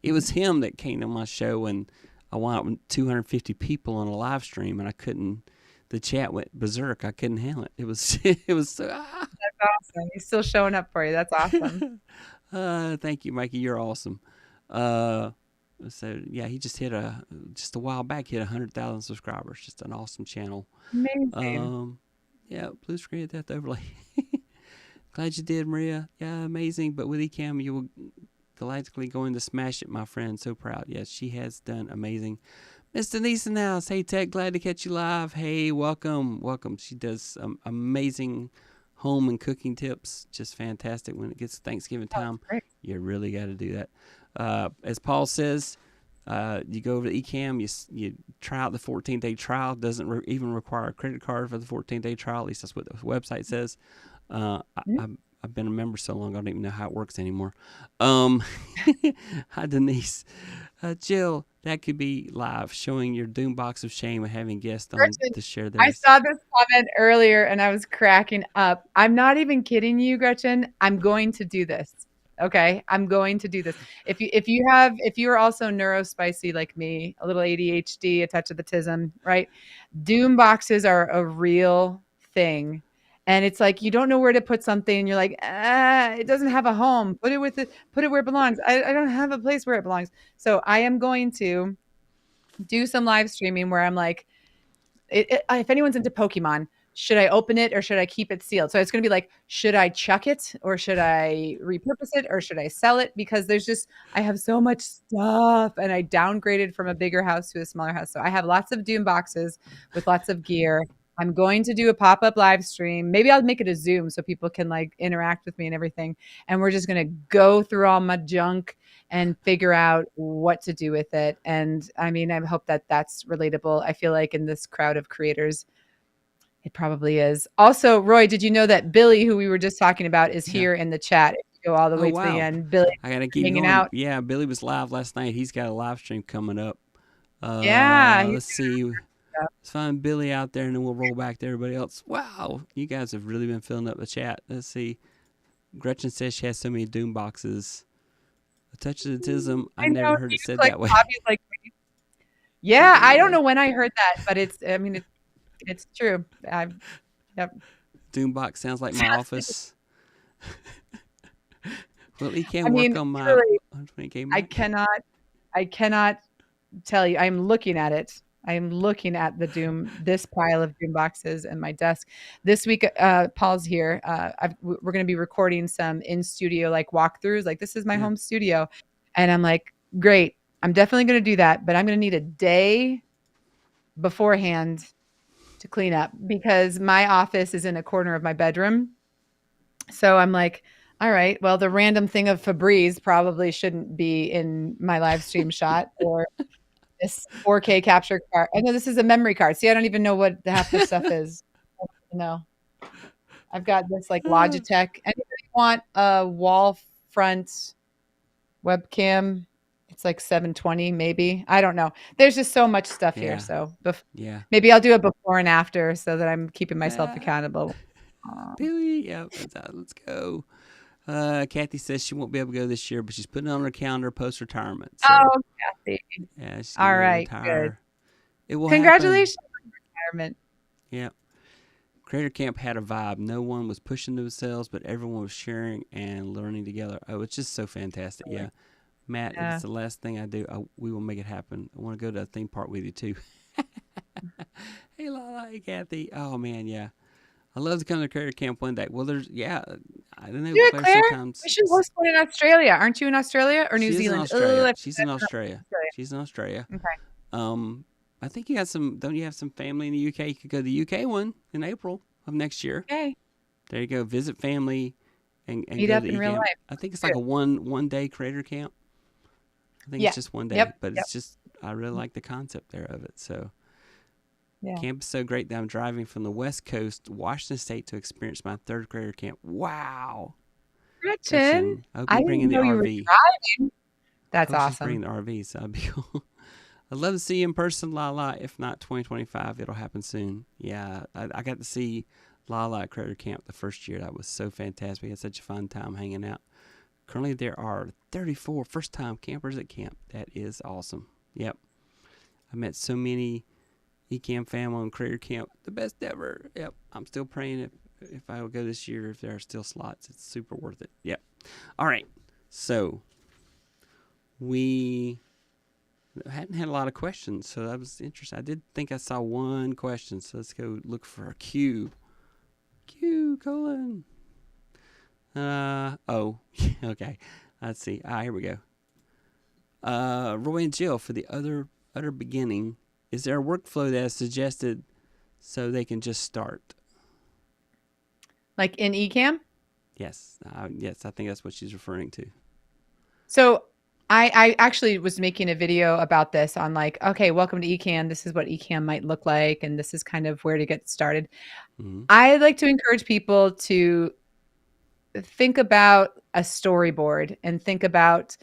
It was him that came to my show, and I wound up with 250 people on a live stream, and I couldn't. The chat went berserk. I couldn't handle it. It was so. That's awesome. He's still showing up for you. That's awesome. Thank you, Mikey. You're awesome. So yeah, he just just a while back hit 100,000 subscribers. Just an awesome channel. Amazing. Yeah, blue screen death overlay. Glad you did, Maria. Yeah, amazing. But with Ecamm, you will galactically going to smash it, my friend. So proud. Yes, she has done amazing. Miss Denise in the house. Hey, Tech, glad to catch you live. Hey, welcome. She does amazing home and cooking tips. Just fantastic. When it gets Thanksgiving time, you really got to do that. As Paul says, you go over to Ecamm, you try out the 14-day trial. Doesn't even require a credit card for the 14-day trial. At least that's what the website says. I've been a member so long I don't even know how it works anymore. Hi, Denise. Jill, that could be live, showing your doom box of shame and having guests on to share theirs. I saw this comment earlier and I was cracking up. I'm not even kidding you, Gretchen. I'm going to do this. Okay, I'm going to do this. If you are also neurospicy like me, a little ADHD, a touch of autism, right? Doom boxes are a real thing. And it's like you don't know where to put something, and you're like, it doesn't have a home. Put it where it belongs. I don't have a place where it belongs. So I am going to do some live streaming where I'm like, if anyone's into Pokemon, should I open it or should I keep it sealed? So it's going to be like, should I chuck it or should I repurpose it or should I sell it? Because I have so much stuff, and I downgraded from a bigger house to a smaller house. So I have lots of Doom boxes with lots of gear. I'm going to do a pop-up live stream. Maybe I'll make it a Zoom so people can like interact with me and everything. And we're just going to go through all my junk and figure out what to do with it. And I mean, I hope that that's relatable. I feel like in this crowd of creators, it probably is. Also, Roy, did you know that Billy, who we were just talking about, is here in the chat? If you go all the way to the end, Billy, I gotta keep hanging going. out. Yeah, Billy was live last night. He's got a live stream coming up. Let's see. Let's find Billy out there, and then we'll roll back to everybody else. Wow, you guys have really been filling up the chat. Let's see. Gretchen says she has so many Doom boxes. A touch of autism. I never heard it said that way. Yeah, I don't know when I heard that, but it's true. Yep. Doombox sounds like my office. Well, he can't work on my 120K Mac. I cannot tell you. I'm looking at it. I am looking at this pile of Doom boxes in my desk. This week, Paul's here. We're going to be recording some in studio like walkthroughs. Like, this is my home studio. And I'm like, great. I'm definitely going to do that, but I'm going to need a day beforehand to clean up because my office is in a corner of my bedroom. So I'm like, all right, well, the random thing of Febreze probably shouldn't be in my live stream shot, or this 4K capture card. I know this is a memory card. See, I don't even know what half the stuff is. No, I've got this like Logitech. Anybody want a wall front webcam? It's like 720, maybe. I don't know. There's just so much stuff here. So maybe I'll do a before and after so that I'm keeping myself accountable. Billy, let's go. Kathy says she won't be able to go this year, but she's putting it on her calendar post-retirement. So, Kathy. Yeah, she's all right. Retire. Good. It will Congratulations on retirement. Yeah. Creator Camp had a vibe. No one was pushing themselves, but everyone was sharing and learning together. Oh, it's just so fantastic. Yeah. Matt, it's the last thing I do. We will make it happen. I want to go to a theme park with you, too. Hey, Lala. Hey, Kathy. Oh, man, yeah. I love to come to Creator Camp one day. Well, I don't know. Do it, Claire Claire. sometimes. We should host one in Australia. Aren't you in Australia or New She is in Zealand? Australia. I She's in forgot Australia. Australia. She's in Australia. Okay. I think you got some. Don't you have some family in the UK? You could go to the UK one in April of next year. Okay. There you go. Visit family and Meet go up to in the real Ecamm. life. I think it's Let's like do a it. one day creator camp. I think Yeah. it's just one day, Yep. but Yep. it's just I really like the concept there of it. So Yeah. camp is so great that I'm driving from the West Coast, Washington State, to experience my third creator camp. Wow, Gretchen, I hope I you bring didn't in the know you were RV. driving. I That's hope she's awesome. bringing the RV, so that'd be cool. I'd love to see you in person, Lala. If not 2025, it'll happen soon. Yeah, I got to see Lala at Creator Camp the first year. That was so fantastic. We had such a fun time hanging out. Currently, there are 34 first-time campers at camp. That is awesome. Yep. I met so many Ecamm family on Creator Camp. The best ever. Yep. I'm still praying if I will go this year, if there are still slots. It's super worth it. Yep. All right. So, we hadn't had a lot of questions, so that was interesting. I did think I saw one question, so let's go look for a Q. Q, colon. Oh, okay. Let's see. Here we go. Roy and Jill, for the utter beginning, is there a workflow that is suggested so they can just start? Like in Ecamm? Yes. Yes, I think that's what she's referring to. So I actually was making a video about this on like, okay, welcome to Ecamm. This is what Ecamm might look like, and this is kind of where to get started. Mm-hmm. I like to encourage people to think about a storyboard and think about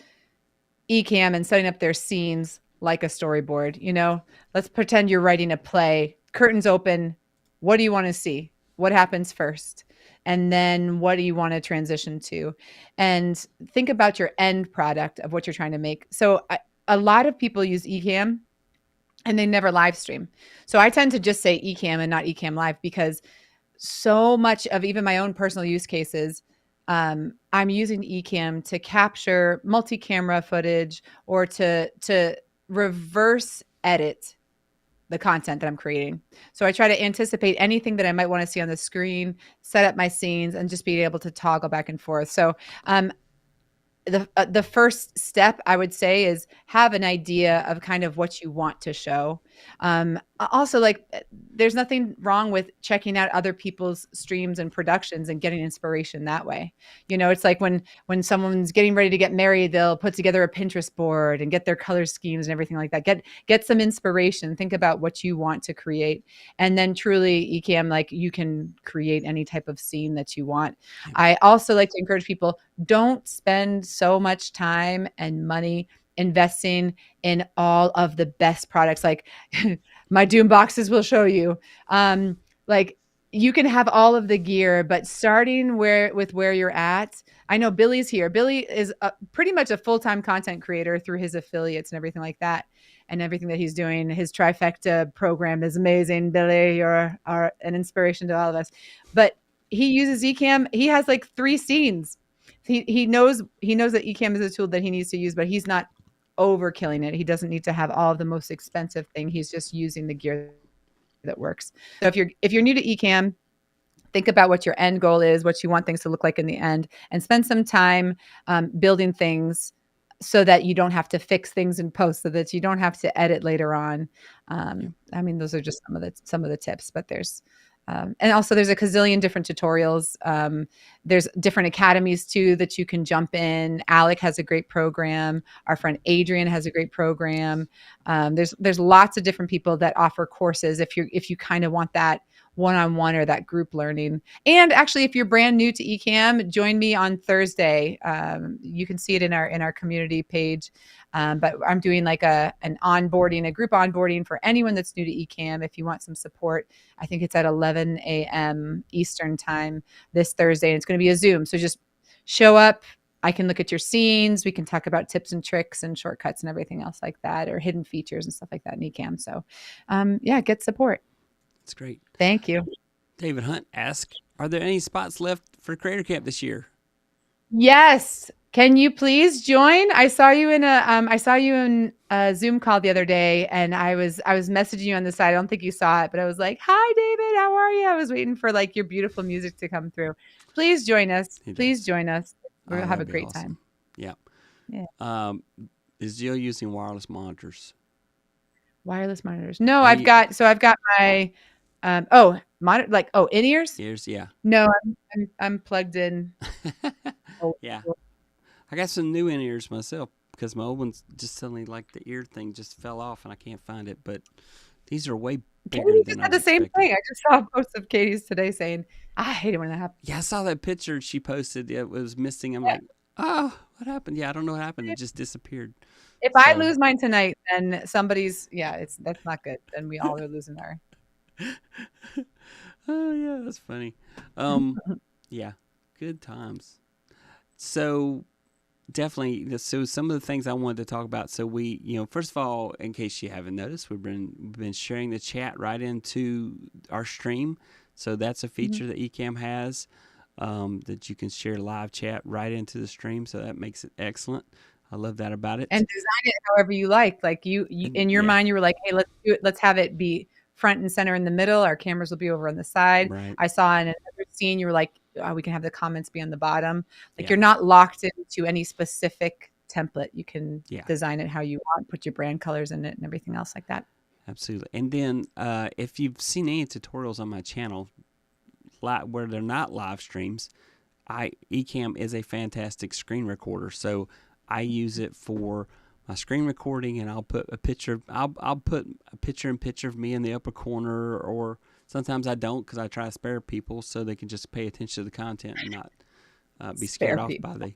Ecamm and setting up their scenes like a storyboard. You know, let's pretend you're writing a play. Curtains open. What do you want to see? What happens first? And then what do you want to transition to? And think about your end product of what you're trying to make. So a lot of people use Ecamm and they never live stream. So I tend to just say Ecamm and not Ecamm Live because so much of even my own personal use cases, I'm using Ecamm to capture multi-camera footage or to reverse edit the content that I'm creating. So I try to anticipate anything that I might want to see on the screen, set up my scenes, and just be able to toggle back and forth. So the first step I would say is have an idea of kind of what you want to show. Also, like, there's nothing wrong with checking out other people's streams and productions and getting inspiration that way. You know, it's like when someone's getting ready to get married, they'll put together a Pinterest board and get their color schemes and everything like that. Get some inspiration. Think about what you want to create, and then truly, Ecamm, like, you can create any type of scene that you want. Yeah. I also like to encourage people, don't spend so much time and money investing in all of the best products. Like my Doom boxes will show you. Like, you can have all of the gear, but starting with where you're at. I know Billy's here. Billy is pretty much a full-time content creator through his affiliates and everything like that. And everything that he's doing. His trifecta program is amazing. Billy, you're an inspiration to all of us. But he uses Ecamm. He has like 3 scenes. He knows that Ecamm is a tool that he needs to use, but he's not overkilling it. He doesn't need to have all of the most expensive thing. He's just using the gear that works. So if you're new to Ecamm, think about what your end goal is, what you want things to look like in the end, and spend some time building things so that you don't have to fix things in post, so that you don't have to edit later on. I mean, those are just some of the tips, but there's and also there's a gazillion different tutorials. There's different academies too that you can jump in. Alec has a great program. Our friend Adrian has a great program. There's lots of different people that offer courses if you kind of want that one-on-one or that group learning. And actually, if you're brand new to Ecamm, join me on Thursday. You can see it in our community page. But I'm doing like a group onboarding for anyone that's new to Ecamm. If you want some support, I think it's at 11 a.m. Eastern time this Thursday, and it's going to be a Zoom. So just show up. I can look at your scenes. We can talk about tips and tricks and shortcuts and everything else like that, or hidden features and stuff like that in Ecamm. So, get support. That's great. Thank you. David Hunt asks, are there any spots left for Creator Camp this year? Yes. Can you please join? I saw you in a Zoom call the other day, and I was messaging you on the side. I don't think you saw it, but I was like, "Hi, David, how are you?" I was waiting for like your beautiful music to come through. Please join us. He Please does. join us. We'll Oh, have a that'd be great time. awesome. Yeah. Yeah. Is Jill using wireless monitors? Wireless monitors. No, Are I've you got my monitor in ears. ears? Yeah. No, I'm plugged in. Oh, Yeah. I got some new in ears myself because my old ones just suddenly like the ear thing just fell off and I can't find it. But these are way bigger Katie just than I had was the same expecting. thing. I just saw a post of Katie's today saying, "I hate it when that happens." Yeah, I saw that picture she posted. It was missing. I'm like, oh, what happened? Yeah, I don't know what happened. It just disappeared. If I So, lose mine tonight, then that's not good. Then we all are losing our. oh yeah, that's funny. Yeah, good times. So definitely. So some of the things I wanted to talk about. So we, first of all, in case you haven't noticed, we've been sharing the chat right into our stream. So that's a feature that Ecamm has, that you can share live chat right into the stream. So that makes it excellent. I love that about it. And design it however you like. Like you in your mind, you were like, "Hey, let's do it. Let's have it be front and center in the middle. Our cameras will be over on the side." Right. I saw in another scene, you were like, "Oh, we can have the comments be on the bottom." Like Yeah. you're not locked into any specific template. You can Yeah. design it how you want, put your brand colors in it, and everything else like that. Absolutely. And then if you've seen any tutorials on my channel where they're not live streams, Ecamm is a fantastic screen recorder. So I use it for my screen recording, and I'll put a picture. I'll put a picture of me in the upper corner, or sometimes I don't because I try to spare people so they can just pay attention to the content and not be scared off by the.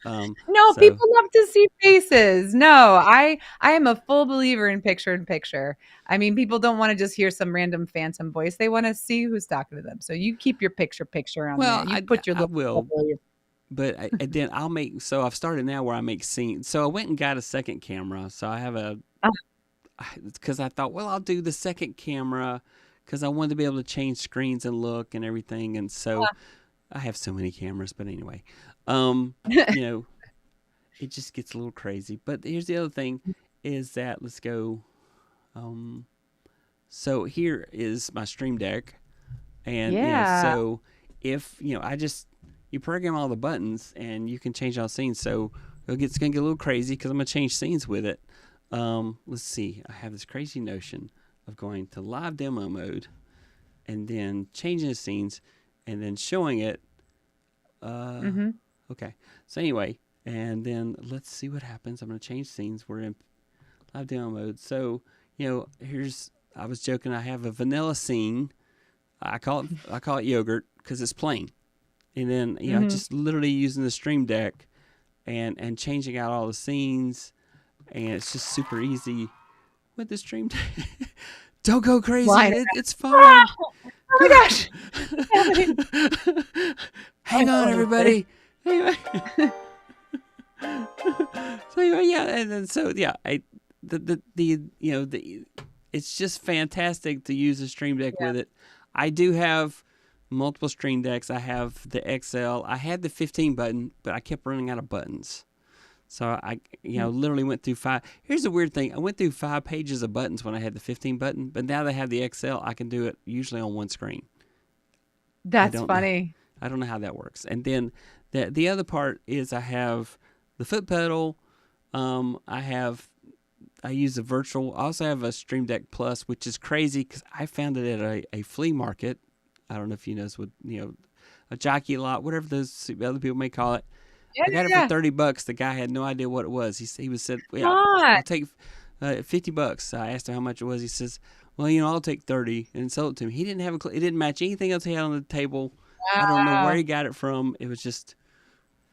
No, people love to see faces. No, I am a full believer in picture in picture. I mean, people don't want to just hear some random phantom voice. They want to see who's talking to them. So you keep your picture on there. You put your I will. little But then I'll make, so I've started now where I make scenes. So I went and got a second camera. So I have because I thought, well, I'll do the second camera because I wanted to be able to change screens and look and everything. And so I have so many cameras, but anyway, it just gets a little crazy. But here's the other thing is that let's go. So here is my Stream Deck. And, so if, you program all the buttons and you can change all scenes. So it's going to get a little crazy because I'm going to change scenes with it. Let's see. I have this crazy notion of going to live demo mode and then changing the scenes and then showing it. Okay. So anyway, and then let's see what happens. I'm going to change scenes. We're in live demo mode. So, I was joking. I have a vanilla scene. I call it yogurt because it's plain. And then, just literally using the Stream Deck and changing out all the scenes. And it's just super easy with the Stream Deck. Don't go crazy. It's fine. Oh my gosh. Hang on, everybody. Anyway. So anyway, and then it's just fantastic to use the Stream Deck with it. I do have multiple Stream Decks. I have the XL. I had the 15 button, but I kept running out of buttons. So I literally went through 5. Here's the weird thing. I went through 5 pages of buttons when I had the 15 button, but now that I have the XL, I can do it usually on one screen. That's funny. I don't know how that works. And then the other part is I have the foot pedal. I use a virtual. I also have a Stream Deck Plus, which is crazy because I found it at a flea market. I don't know if you know this, a jockey lot, whatever those other people may call it. I got it for $30. The guy had no idea what it was. He said, I'll take $50. I asked him how much it was. He says, well, I'll take 30 and sold it to him. He didn't have it didn't match anything else he had on the table. Wow. I don't know where he got it from. It was just,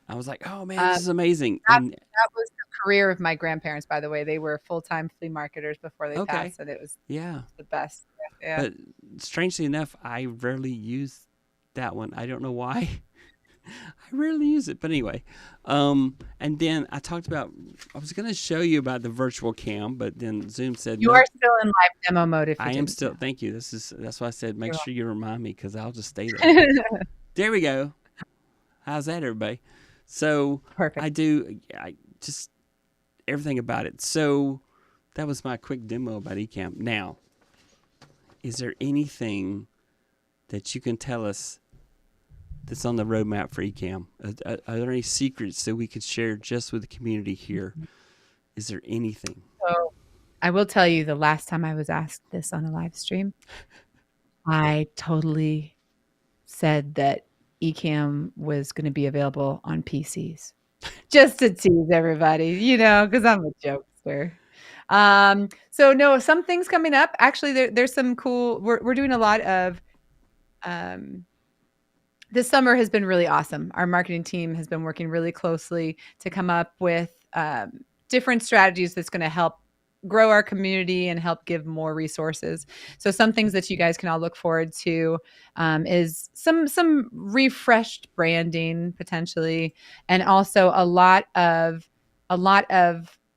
I was like, oh man, this is amazing. That was the career of my grandparents, by the way. They were full-time flea marketers before they passed, and it was the best. Yeah. But strangely enough, I rarely use that one. I don't know why. I rarely use it, but anyway. And then I was going to show you about the virtual cam, but then Zoom said you are still in live demo mode. I am still. Thank you. That's why I said make sure you remind me because I'll just stay there. There we go. How's that, everybody? So perfect. I just everything about it. So that was my quick demo about Ecamm. Now, is there anything that you can tell us that's on the roadmap for Ecamm? Are there any secrets that we could share just with the community here? Is there anything? So I will tell you, the last time I was asked this on a live stream, I totally said that Ecamm was going to be available on PCs, just to tease everybody, because I'm a jokester. So no, some things coming up. Actually, there's some cool. We're doing a lot of. This summer has been really awesome. Our marketing team has been working really closely to come up with different strategies that's going to help grow our community and help give more resources. So some things that you guys can all look forward to is some refreshed branding potentially, and also a lot of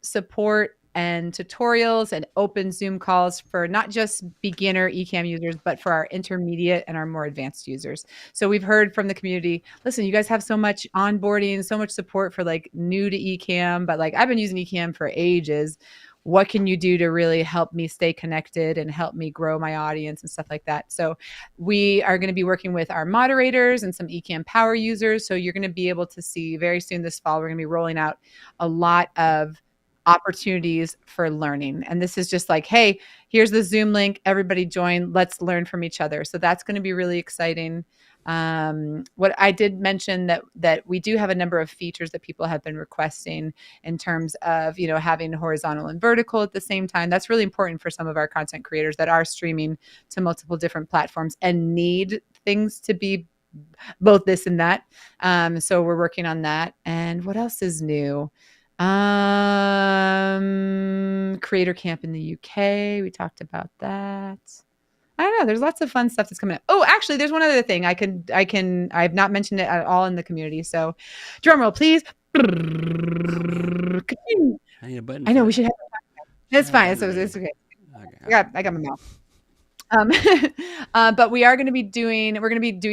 support and tutorials and open Zoom calls for not just beginner Ecamm users, but for our intermediate and our more advanced users. So we've heard from the community, listen, you guys have so much onboarding, so much support for like new to Ecamm, but like I've been using Ecamm for ages. What can you do to really help me stay connected and help me grow my audience and stuff like that? So we are going to be working with our moderators and some Ecamm power users. So you're going to be able to see very soon this fall, we're going to be rolling out a lot of opportunities for learning. And this is just like, hey, here's the Zoom link. Everybody join. Let's learn from each other. So that's going to be really exciting. What I did mention that we do have a number of features that people have been requesting in terms of, having horizontal and vertical at the same time. That's really important for some of our content creators that are streaming to multiple different platforms and need things to be both this and that. So we're working on that. And what else is new? Creator Camp in the UK. We talked about that. I don't know. There's lots of fun stuff that's coming up. Oh, actually, there's one other thing I've not mentioned it at all in the community. So drum roll, please. I need a button. I know we should have. That's fine. It's okay. I got my mouth. But we're going to be doing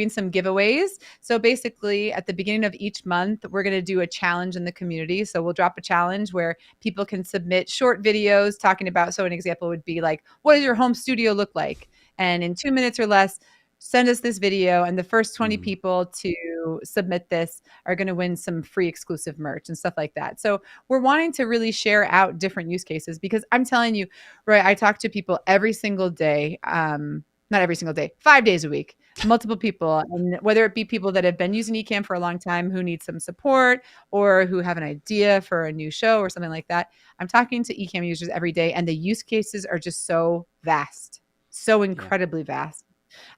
some giveaways. So basically at the beginning of each month, we're going to do a challenge in the community. So we'll drop a challenge where people can submit short videos talking about, so an example would be like, what does your home studio look like? And in 2 minutes or less, send us this video, and the first 20 people to submit this are going to win some free exclusive merch and stuff like that. So we're wanting to really share out different use cases, because I'm telling you, Roy, I talk to people every single day, not every single day, 5 days a week, multiple people, and whether it be people that have been using Ecamm for a long time who need some support or who have an idea for a new show or something like that. I'm talking to Ecamm users every day, and the use cases are just so vast, so incredibly vast.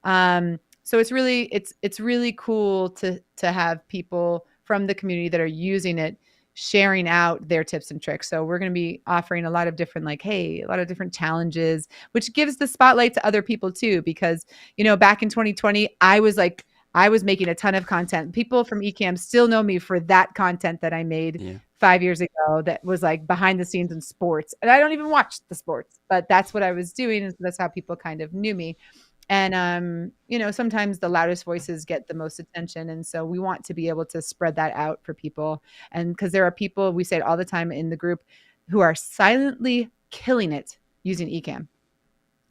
So it's really cool to have people from the community that are using it, sharing out their tips and tricks. So we're going to be offering a lot of different, a lot of different challenges, which gives the spotlight to other people too, because, back in 2020, I was making a ton of content. People from Ecamm still know me for that content that I made 5 years ago that was like behind the scenes in sports. And I don't even watch the sports, but that's what I was doing. And so that's how people kind of knew me. And, sometimes the loudest voices get the most attention. And so we want to be able to spread that out for people. And because there are people, we say it all the time in the group, who are silently killing it using Ecamm.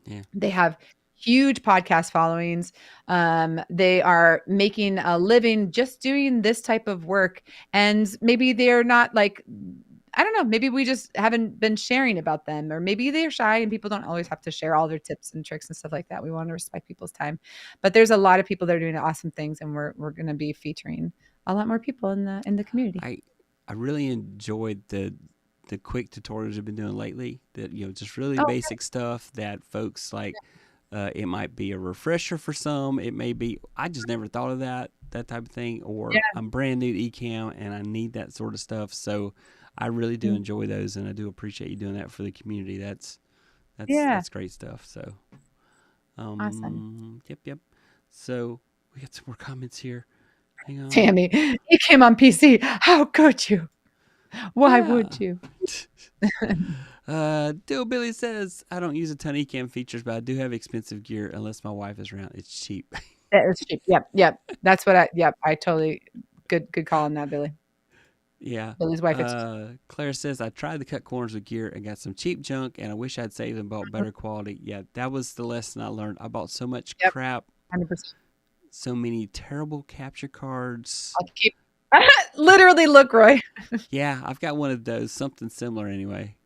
Yeah. They have huge podcast followings. They are making a living just doing this type of work. And maybe they're not I don't know, maybe we just haven't been sharing about them, or maybe they're shy and people don't always have to share all their tips and tricks and stuff like that. We want to respect people's time, but there's a lot of people that are doing awesome things, and we're going to be featuring a lot more people in the community. I really enjoyed the quick tutorials we've been doing lately, that, just really basic stuff that folks like. It might be a refresher for some. It may be, I just never thought of that type of thing, or I'm brand new to Ecamm and I need that sort of stuff. So I really do enjoy those, and I do appreciate you doing that for the community. That's great stuff. So, awesome. Yep. So we got some more comments here. Hang on. Tammy, Ecamm on PC. How could you? Why would you? Dill Billy says, I don't use a ton of Ecamm features, but I do have expensive gear unless my wife is around. It's cheap. It's cheap. Yep. That's what I totally good call on that, Billy. Yeah. Billy's wife. Claire says, I tried to cut corners with gear and got some cheap junk, and I wish I'd saved and bought better quality. Yeah, that was the lesson I learned. I bought so much Yep, crap, 100%. so many terrible capture cards. I'll keep literally look, Roy, Yeah, I've got one of those, something similar anyway.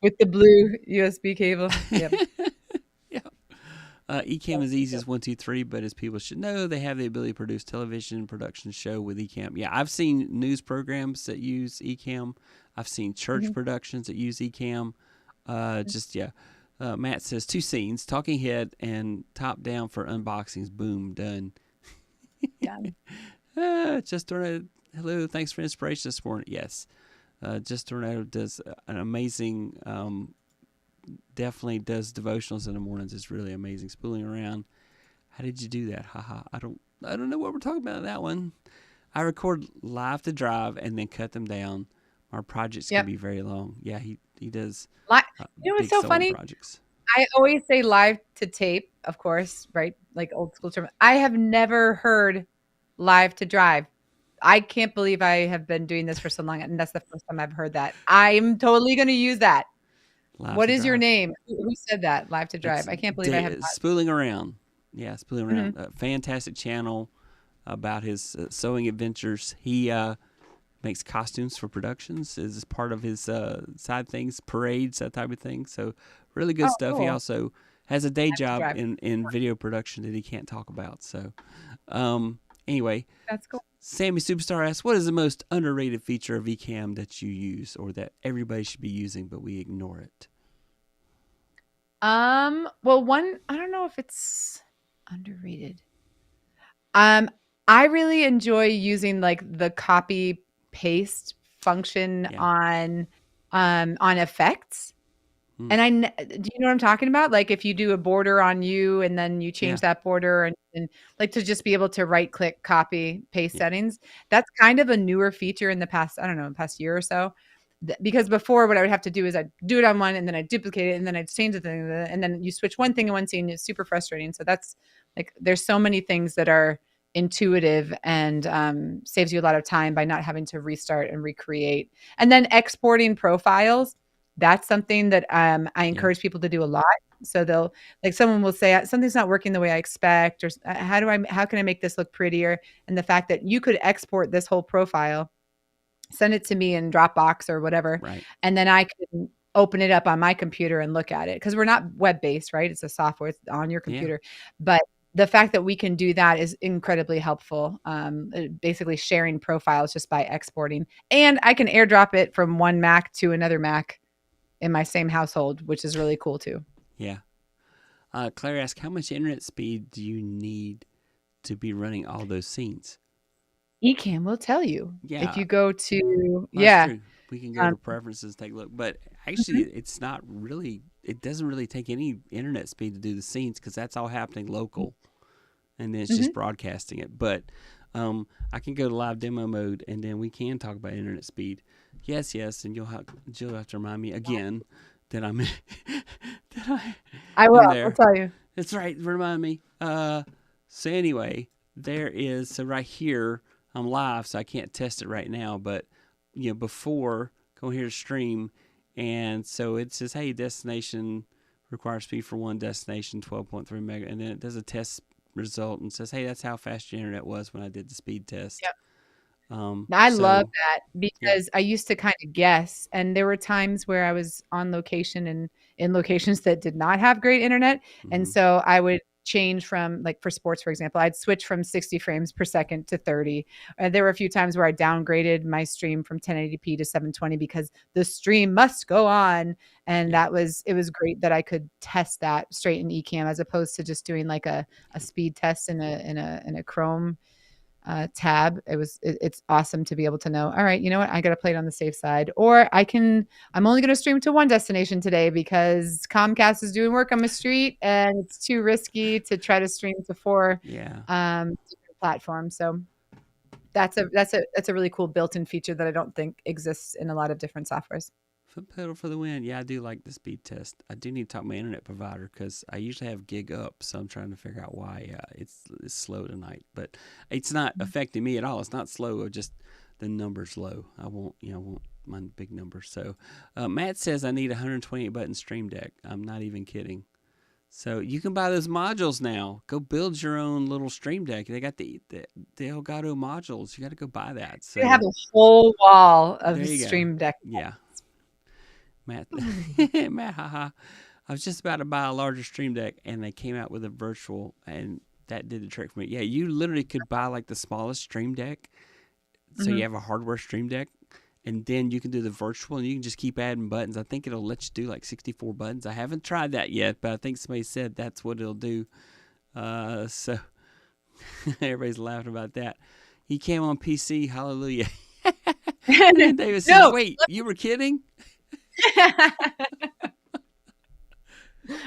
with the blue USB cable. Yep. Yeah. Ecamm is easy as 1, 2, 3, but as people should know, they have the ability to produce television production show with Ecamm. Yeah, I've seen news programs that use Ecamm. I've seen church productions that use Ecamm. Matt says 2 scenes, talking head and top down for unboxings. Boom, done. Just Tornado, hello, thanks for inspiration this morning. Yes, Just Tornado does an amazing, definitely does devotionals in the mornings. It's really amazing. Spooling around. How did you do that? Haha. I don't know what we're talking about in that one. I record live to drive and then cut them down. Our projects can be very long. Yeah, he does. You know what's big so solo funny? projects. I always say live to tape, of course, right? Like old school term. I have never heard live to drive. I can't believe I have been doing this for so long, and that's the first time I've heard that. I'm totally going to use that. Live What to is your drive. name? Who said that? Live to drive. I can't believe I have not. Spooling around. Yeah, Spooling around. Fantastic channel about his sewing adventures. He makes costumes for productions as part of his side things, parades, that type of thing. So really good stuff. He Cool. also has a day Live to job drive. in video production that he can't talk about. So anyway, That's cool. Sammy Superstar asks, what is the most underrated feature of Ecamm that you use or that everybody should be using but we ignore it? Well, one, I don't know if it's underrated. I really enjoy using like the copy paste function on effects. And do you know what I'm talking about? Like if you do a border on you and then you change that border and like to just be able to right click, copy, paste settings. That's kind of a newer feature in the past, I don't know, past year or so. Because before what I would have to do is I'd do it on one and then I'd duplicate it and then I'd change the thing and then you switch one thing in one scene. It's super frustrating. So that's like, there's so many things that are intuitive and saves you a lot of time by not having to restart and recreate. And then exporting profiles. That's something that I encourage people to do a lot. So they'll like someone will say something's not working the way I expect, or how can I make this look prettier? And the fact that you could export this whole profile, send it to me in Dropbox or whatever, and then I can open it up on my computer and look at it because we're not web-based, right? It's a software, it's on your computer, but the fact that we can do that is incredibly helpful. Basically sharing profiles just by exporting, and I can airdrop it from one Mac to another Mac in my same household, which is really cool too. Yeah. Claire asked, how much internet speed do you need to be running all those scenes? Ecamm will tell you. Yeah. If you go to, that's true. We can go to preferences, take a look. But actually, it's not really, it doesn't really take any internet speed to do the scenes because that's all happening local. And then it's just broadcasting it. But I can go to live demo mode and then we can talk about internet speed. Yes. And you'll have to remind me again that I'm I will. I'll tell you. That's right. Remind me. So anyway, so right here, I'm live, so I can't test it right now. But, before, go here to stream. And so it says, hey, destination requires speed for one destination, 12.3 mega. And then it does a test result and says, hey, that's how fast your internet was when I did the speed test. Yep. I love that because I used to kind of guess, and there were times where I was on location and in locations that did not have great internet. And so I would change from, like for sports, for example, I'd switch from 60 frames per second to 30. There were a few times where I downgraded my stream from 1080p to 720 because the stream must go on. And it was great that I could test that straight in Ecamm as opposed to just doing like a speed test in a Chrome tab. It's awesome to be able to know, all right, you know what, I got to play it on the safe side, or I'm only going to stream to one destination today because Comcast is doing work on my street and it's too risky to try to stream to 4 different platforms. So that's a really cool built-in feature that I don't think exists in a lot of different softwares. Foot pedal for the win. Yeah, I do like the speed test. I do need to talk to my internet provider because I usually have gig up, so I'm trying to figure out why it's slow tonight. But it's not affecting me at all. It's not slow. the numbers low. I want my big numbers. So Matt says I need a 128 button Stream Deck. I'm not even kidding. So you can buy those modules now. Go build your own little Stream Deck. They got the Elgato modules. You got to go buy that. So You have a whole wall of there you Stream go. Deck. Yeah. Matt, Matt, haha. I was just about to buy a larger Stream Deck, and they came out with a virtual, and that did the trick for me. Yeah, you literally could buy like the smallest Stream Deck, so you have a hardware Stream Deck, and then you can do the virtual, and you can just keep adding buttons. I think it'll let you do like 64 buttons. I haven't tried that yet, but I think somebody said that's what it'll do. So everybody's laughing about that. He came on PC, hallelujah. And David says, wait, you were kidding?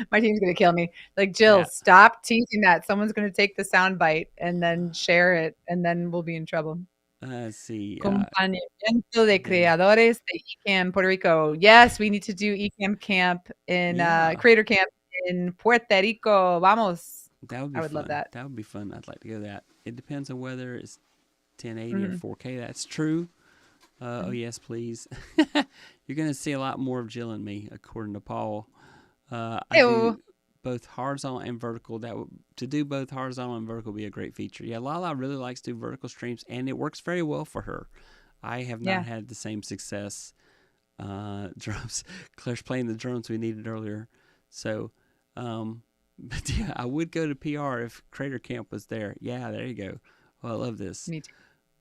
My team's going to kill me. Like, Jill, stop teasing that. Someone's going to take the sound bite and then share it, and then we'll be in trouble. Let's see. Acompañamiento de creadores de Ecamm Puerto Rico. Yes, we need to do Ecamm camp in Creator Camp in Puerto Rico. Vamos. That would be I would love that. That would be fun. I'd like to go to that. It depends on whether it's 1080 or 4K. That's true. Oh, yes, please. You're going to see a lot more of Jill and me, according to Paul. I do both horizontal and vertical. To do both horizontal and vertical would be a great feature. Yeah, Lala really likes to do vertical streams, and it works very well for her. I have not had the same success. Drums. Claire's playing the drums we needed earlier. So, but yeah, I would go to PR if Creator Camp was there. Yeah, there you go. Oh, I love this. Me too.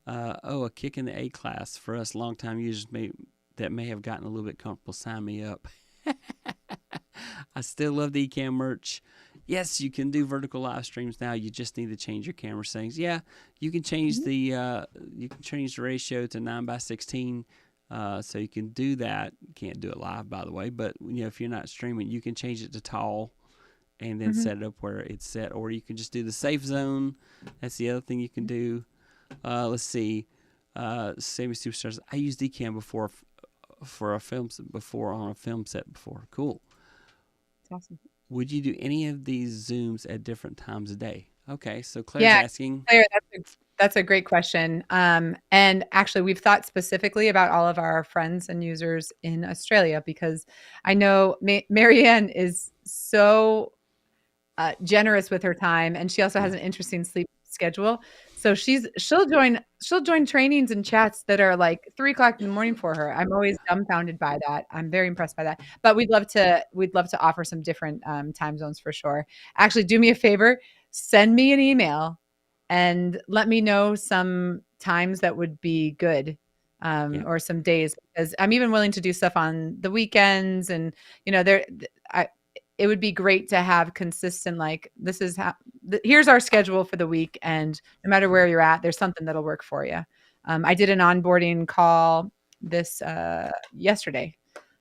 A kick in the A class for us longtime users that may have gotten a little bit comfortable. Sign me up. I still love the Ecamm merch. Yes, you can do vertical live streams now. You just need to change your camera settings. Yeah, you can change the ratio to 9:16, so you can do that. You can't do it live, by the way, but if you're not streaming, you can change it to tall and then set it up where it's set, or you can just do the safe zone. That's the other thing you can do. Let's see. Sammy Superstars. I used Ecamm before on a film set before. Cool. That's awesome. Would you do any of these Zooms at different times a day? Okay, so Claire's asking. Claire, that's a great question. And actually, we've thought specifically about all of our friends and users in Australia, because I know Marianne is so generous with her time, and she also has an interesting sleep schedule. So she'll join trainings and chats that are like 3:00 in the morning for her. I'm always dumbfounded by that. I'm very impressed by that. But we'd love to offer some different time zones for sure. Actually, do me a favor, send me an email and let me know some times that would be good, or some days, because I'm even willing to do stuff on the weekends. And it would be great to have consistent, like, this is here's our schedule for the week, and no matter where you're at, there's something that'll work for you. I did an onboarding call this yesterday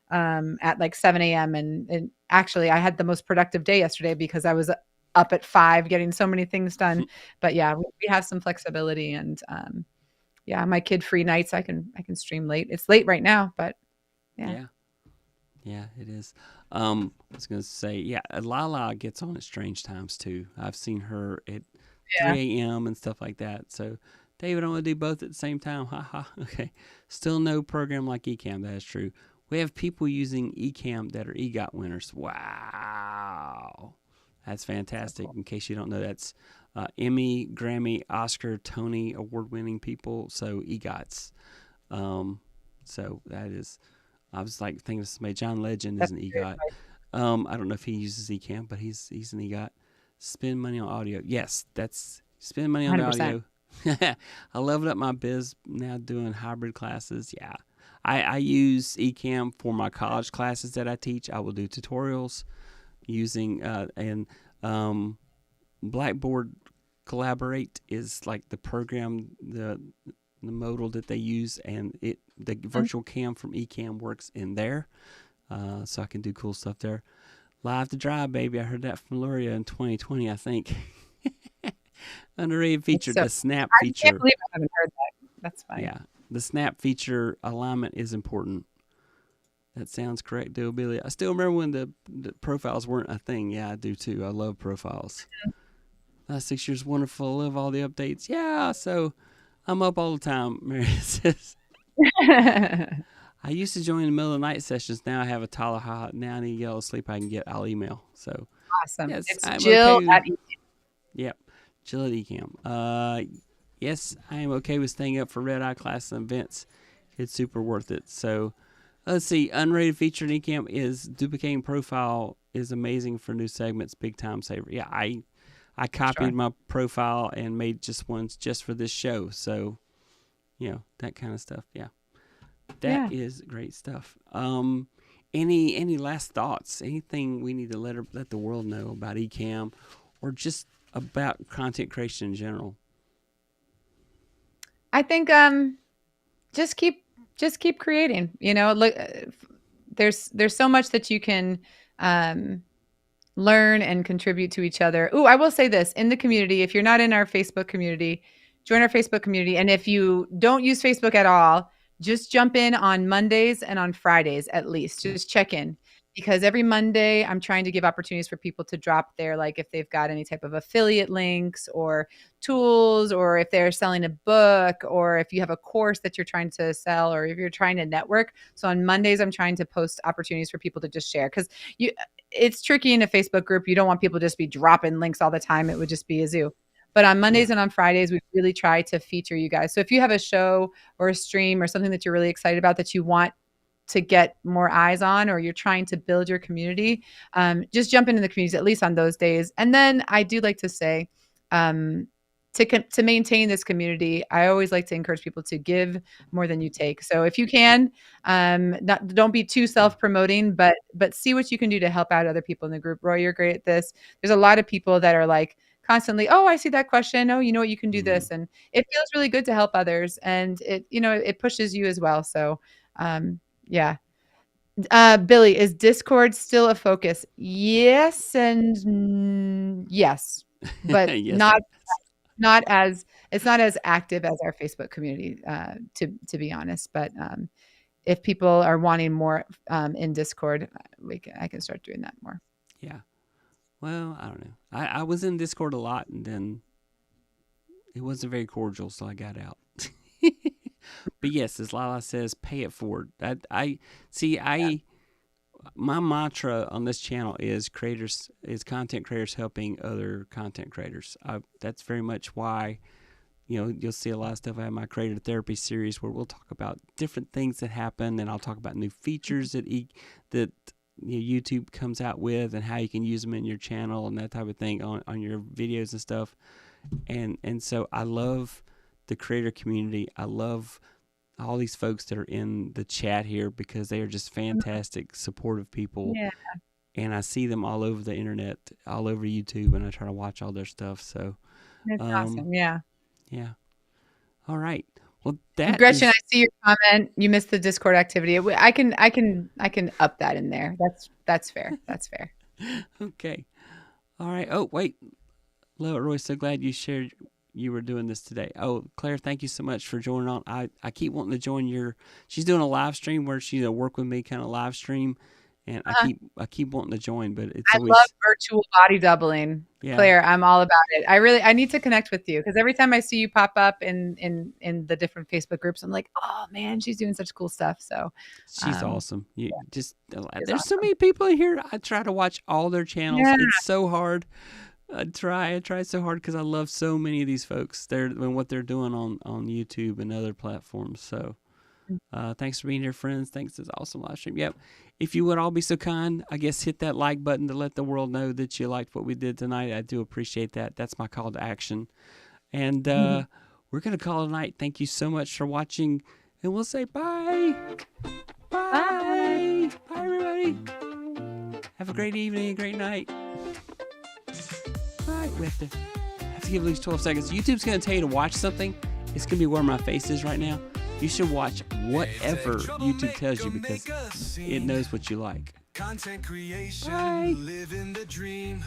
at like 7 a.m. And actually I had the most productive day yesterday because I was up at 5 getting so many things done. But yeah, we have some flexibility, and my kid-free nights I can stream late. It's late right now, but yeah, it is. I was going to say, Lala gets on at strange times too. I've seen her at 3 a.m. and stuff like that. So, David, I want to do both at the same time. Ha. Okay. Still no program like Ecamm. That is true. We have people using Ecamm that are EGOT winners. Wow. That's fantastic. Cool. In case you don't know, that's Emmy, Grammy, Oscar, Tony award-winning people. So, EGOTs. So, that is... I was like thinking of somebody. John Legend is an EGOT. I don't know if he uses Ecamm, but he's an EGOT. Spend money on audio. Yes, that's spend money on 100%. The audio. I leveled up my biz now doing hybrid classes. Yeah, I use Ecamm for my college classes that I teach. I will do tutorials using Blackboard Collaborate is like the program, the modal that they use, and the virtual cam from Ecamm works in there, so I can do cool stuff there. Live to Drive, baby. I heard that from Luria in 2020, I think. Underrated feature, the snap feature. I can't believe I haven't heard that. That's fine. Yeah, the snap feature alignment is important. That sounds correct, Billy. I still remember when the profiles weren't a thing. Yeah, I do too. I love profiles. Last 6 years, wonderful. Love all the updates. Yeah, so I'm up all the time, Mary says. I used to join in the middle of the night sessions. Now I have a toddler. Now I need to get all to sleep. I'll email. So, Awesome. yes, It's I'm Jill okay. at Ecamm. Yep, Jill at Ecamm. Yes, I am okay with staying up for red eye class and events. It's super worth it. So, let's see. Unrated feature in Ecamm is duplicating profile is amazing for new segments. Big time saver. Yeah, I copied my profile and made just ones just for this show. So, that kind of stuff. Yeah. That is great stuff. Any last thoughts? Anything we need to let the world know about Ecamm, or just about content creation in general? I think just keep creating. Look, there's so much that you can learn and contribute to each other. Ooh, I will say this, in the community, if you're not in our Facebook community, join our Facebook community. And if you don't use Facebook at all, just jump in on Mondays and on Fridays at least. Just check in, because every Monday I'm trying to give opportunities for people to drop their, like, if they've got any type of affiliate links or tools, or if they're selling a book, or if you have a course that you're trying to sell, or if you're trying to network. So on Mondays, I'm trying to post opportunities for people to just share, because it's tricky in a Facebook group. You don't want people to just be dropping links all the time. It would just be a zoo. But on Mondays and on Fridays, we really try to feature you guys. So if you have a show or a stream or something that you're really excited about that you want to get more eyes on, or you're trying to build your community, just jump into the communities, at least on those days. And then I do like to say, to maintain this community, I always like to encourage people to give more than you take. So if you can, don't be too self-promoting, but see what you can do to help out other people in the group. Roy, you're great at this. There's a lot of people that are like constantly, oh, I see that question. Oh, you know what, you can do this. And it feels really good to help others. And it pushes you as well. So, yeah. Billy, is Discord still a focus? Yes and yes, but Yes, not as active as our Facebook community, to be honest. But if people are wanting more in Discord, I can start doing that more. Yeah. Well, I don't know. I was in Discord a lot, and then it wasn't very cordial, so I got out. But yes, as Lala says, pay it forward. My mantra on this channel is content creators helping other content creators. That's very much why, you'll see a lot of stuff. I have my creator therapy series where we'll talk about different things that happen, and I'll talk about new features that YouTube comes out with, and how you can use them in your channel and that type of thing on your videos and stuff. And so I love the creator community. I love all these folks that are in the chat here, because they are just fantastic, supportive people. Yeah. And I see them all over the internet, all over YouTube, and I try to watch all their stuff. So That's awesome. Yeah. Yeah. All right. Well, Gretchen, I see your comment. You missed the Discord activity. I can up that in there. That's fair. That's fair. Okay. All right. Oh, wait. Hello, Roy. So glad you shared you were doing this today. Oh, Claire, thank you so much for joining on. I keep wanting to join she's doing a live stream where she's a work with me kind of live stream, and I keep wanting to join, but I love virtual body doubling. Yeah. Claire, I'm all about it. I need to connect with you, because every time I see you pop up in the different Facebook groups, I'm like, oh man, she's doing such cool stuff. So she's awesome. There's awesome. So many people in here. I try to watch all their channels. Yeah. It's so hard. I try so hard, because I love so many of these folks. And what they're doing on YouTube and other platforms. So thanks for being here, friends. Thanks for this awesome live stream. Yep. If you would all be so kind, I guess hit that like button to let the world know that you liked what we did tonight. I do appreciate that. That's my call to action. And we're going to call it a night. Thank you so much for watching. And we'll say bye. Bye. Bye, everybody. Have a great evening, a great night. All right, we have to give at least 12 seconds. YouTube's going to tell you to watch something. It's going to be where my face is right now. You should watch whatever YouTube tells you, because it knows what you like. Content creation, living the dream.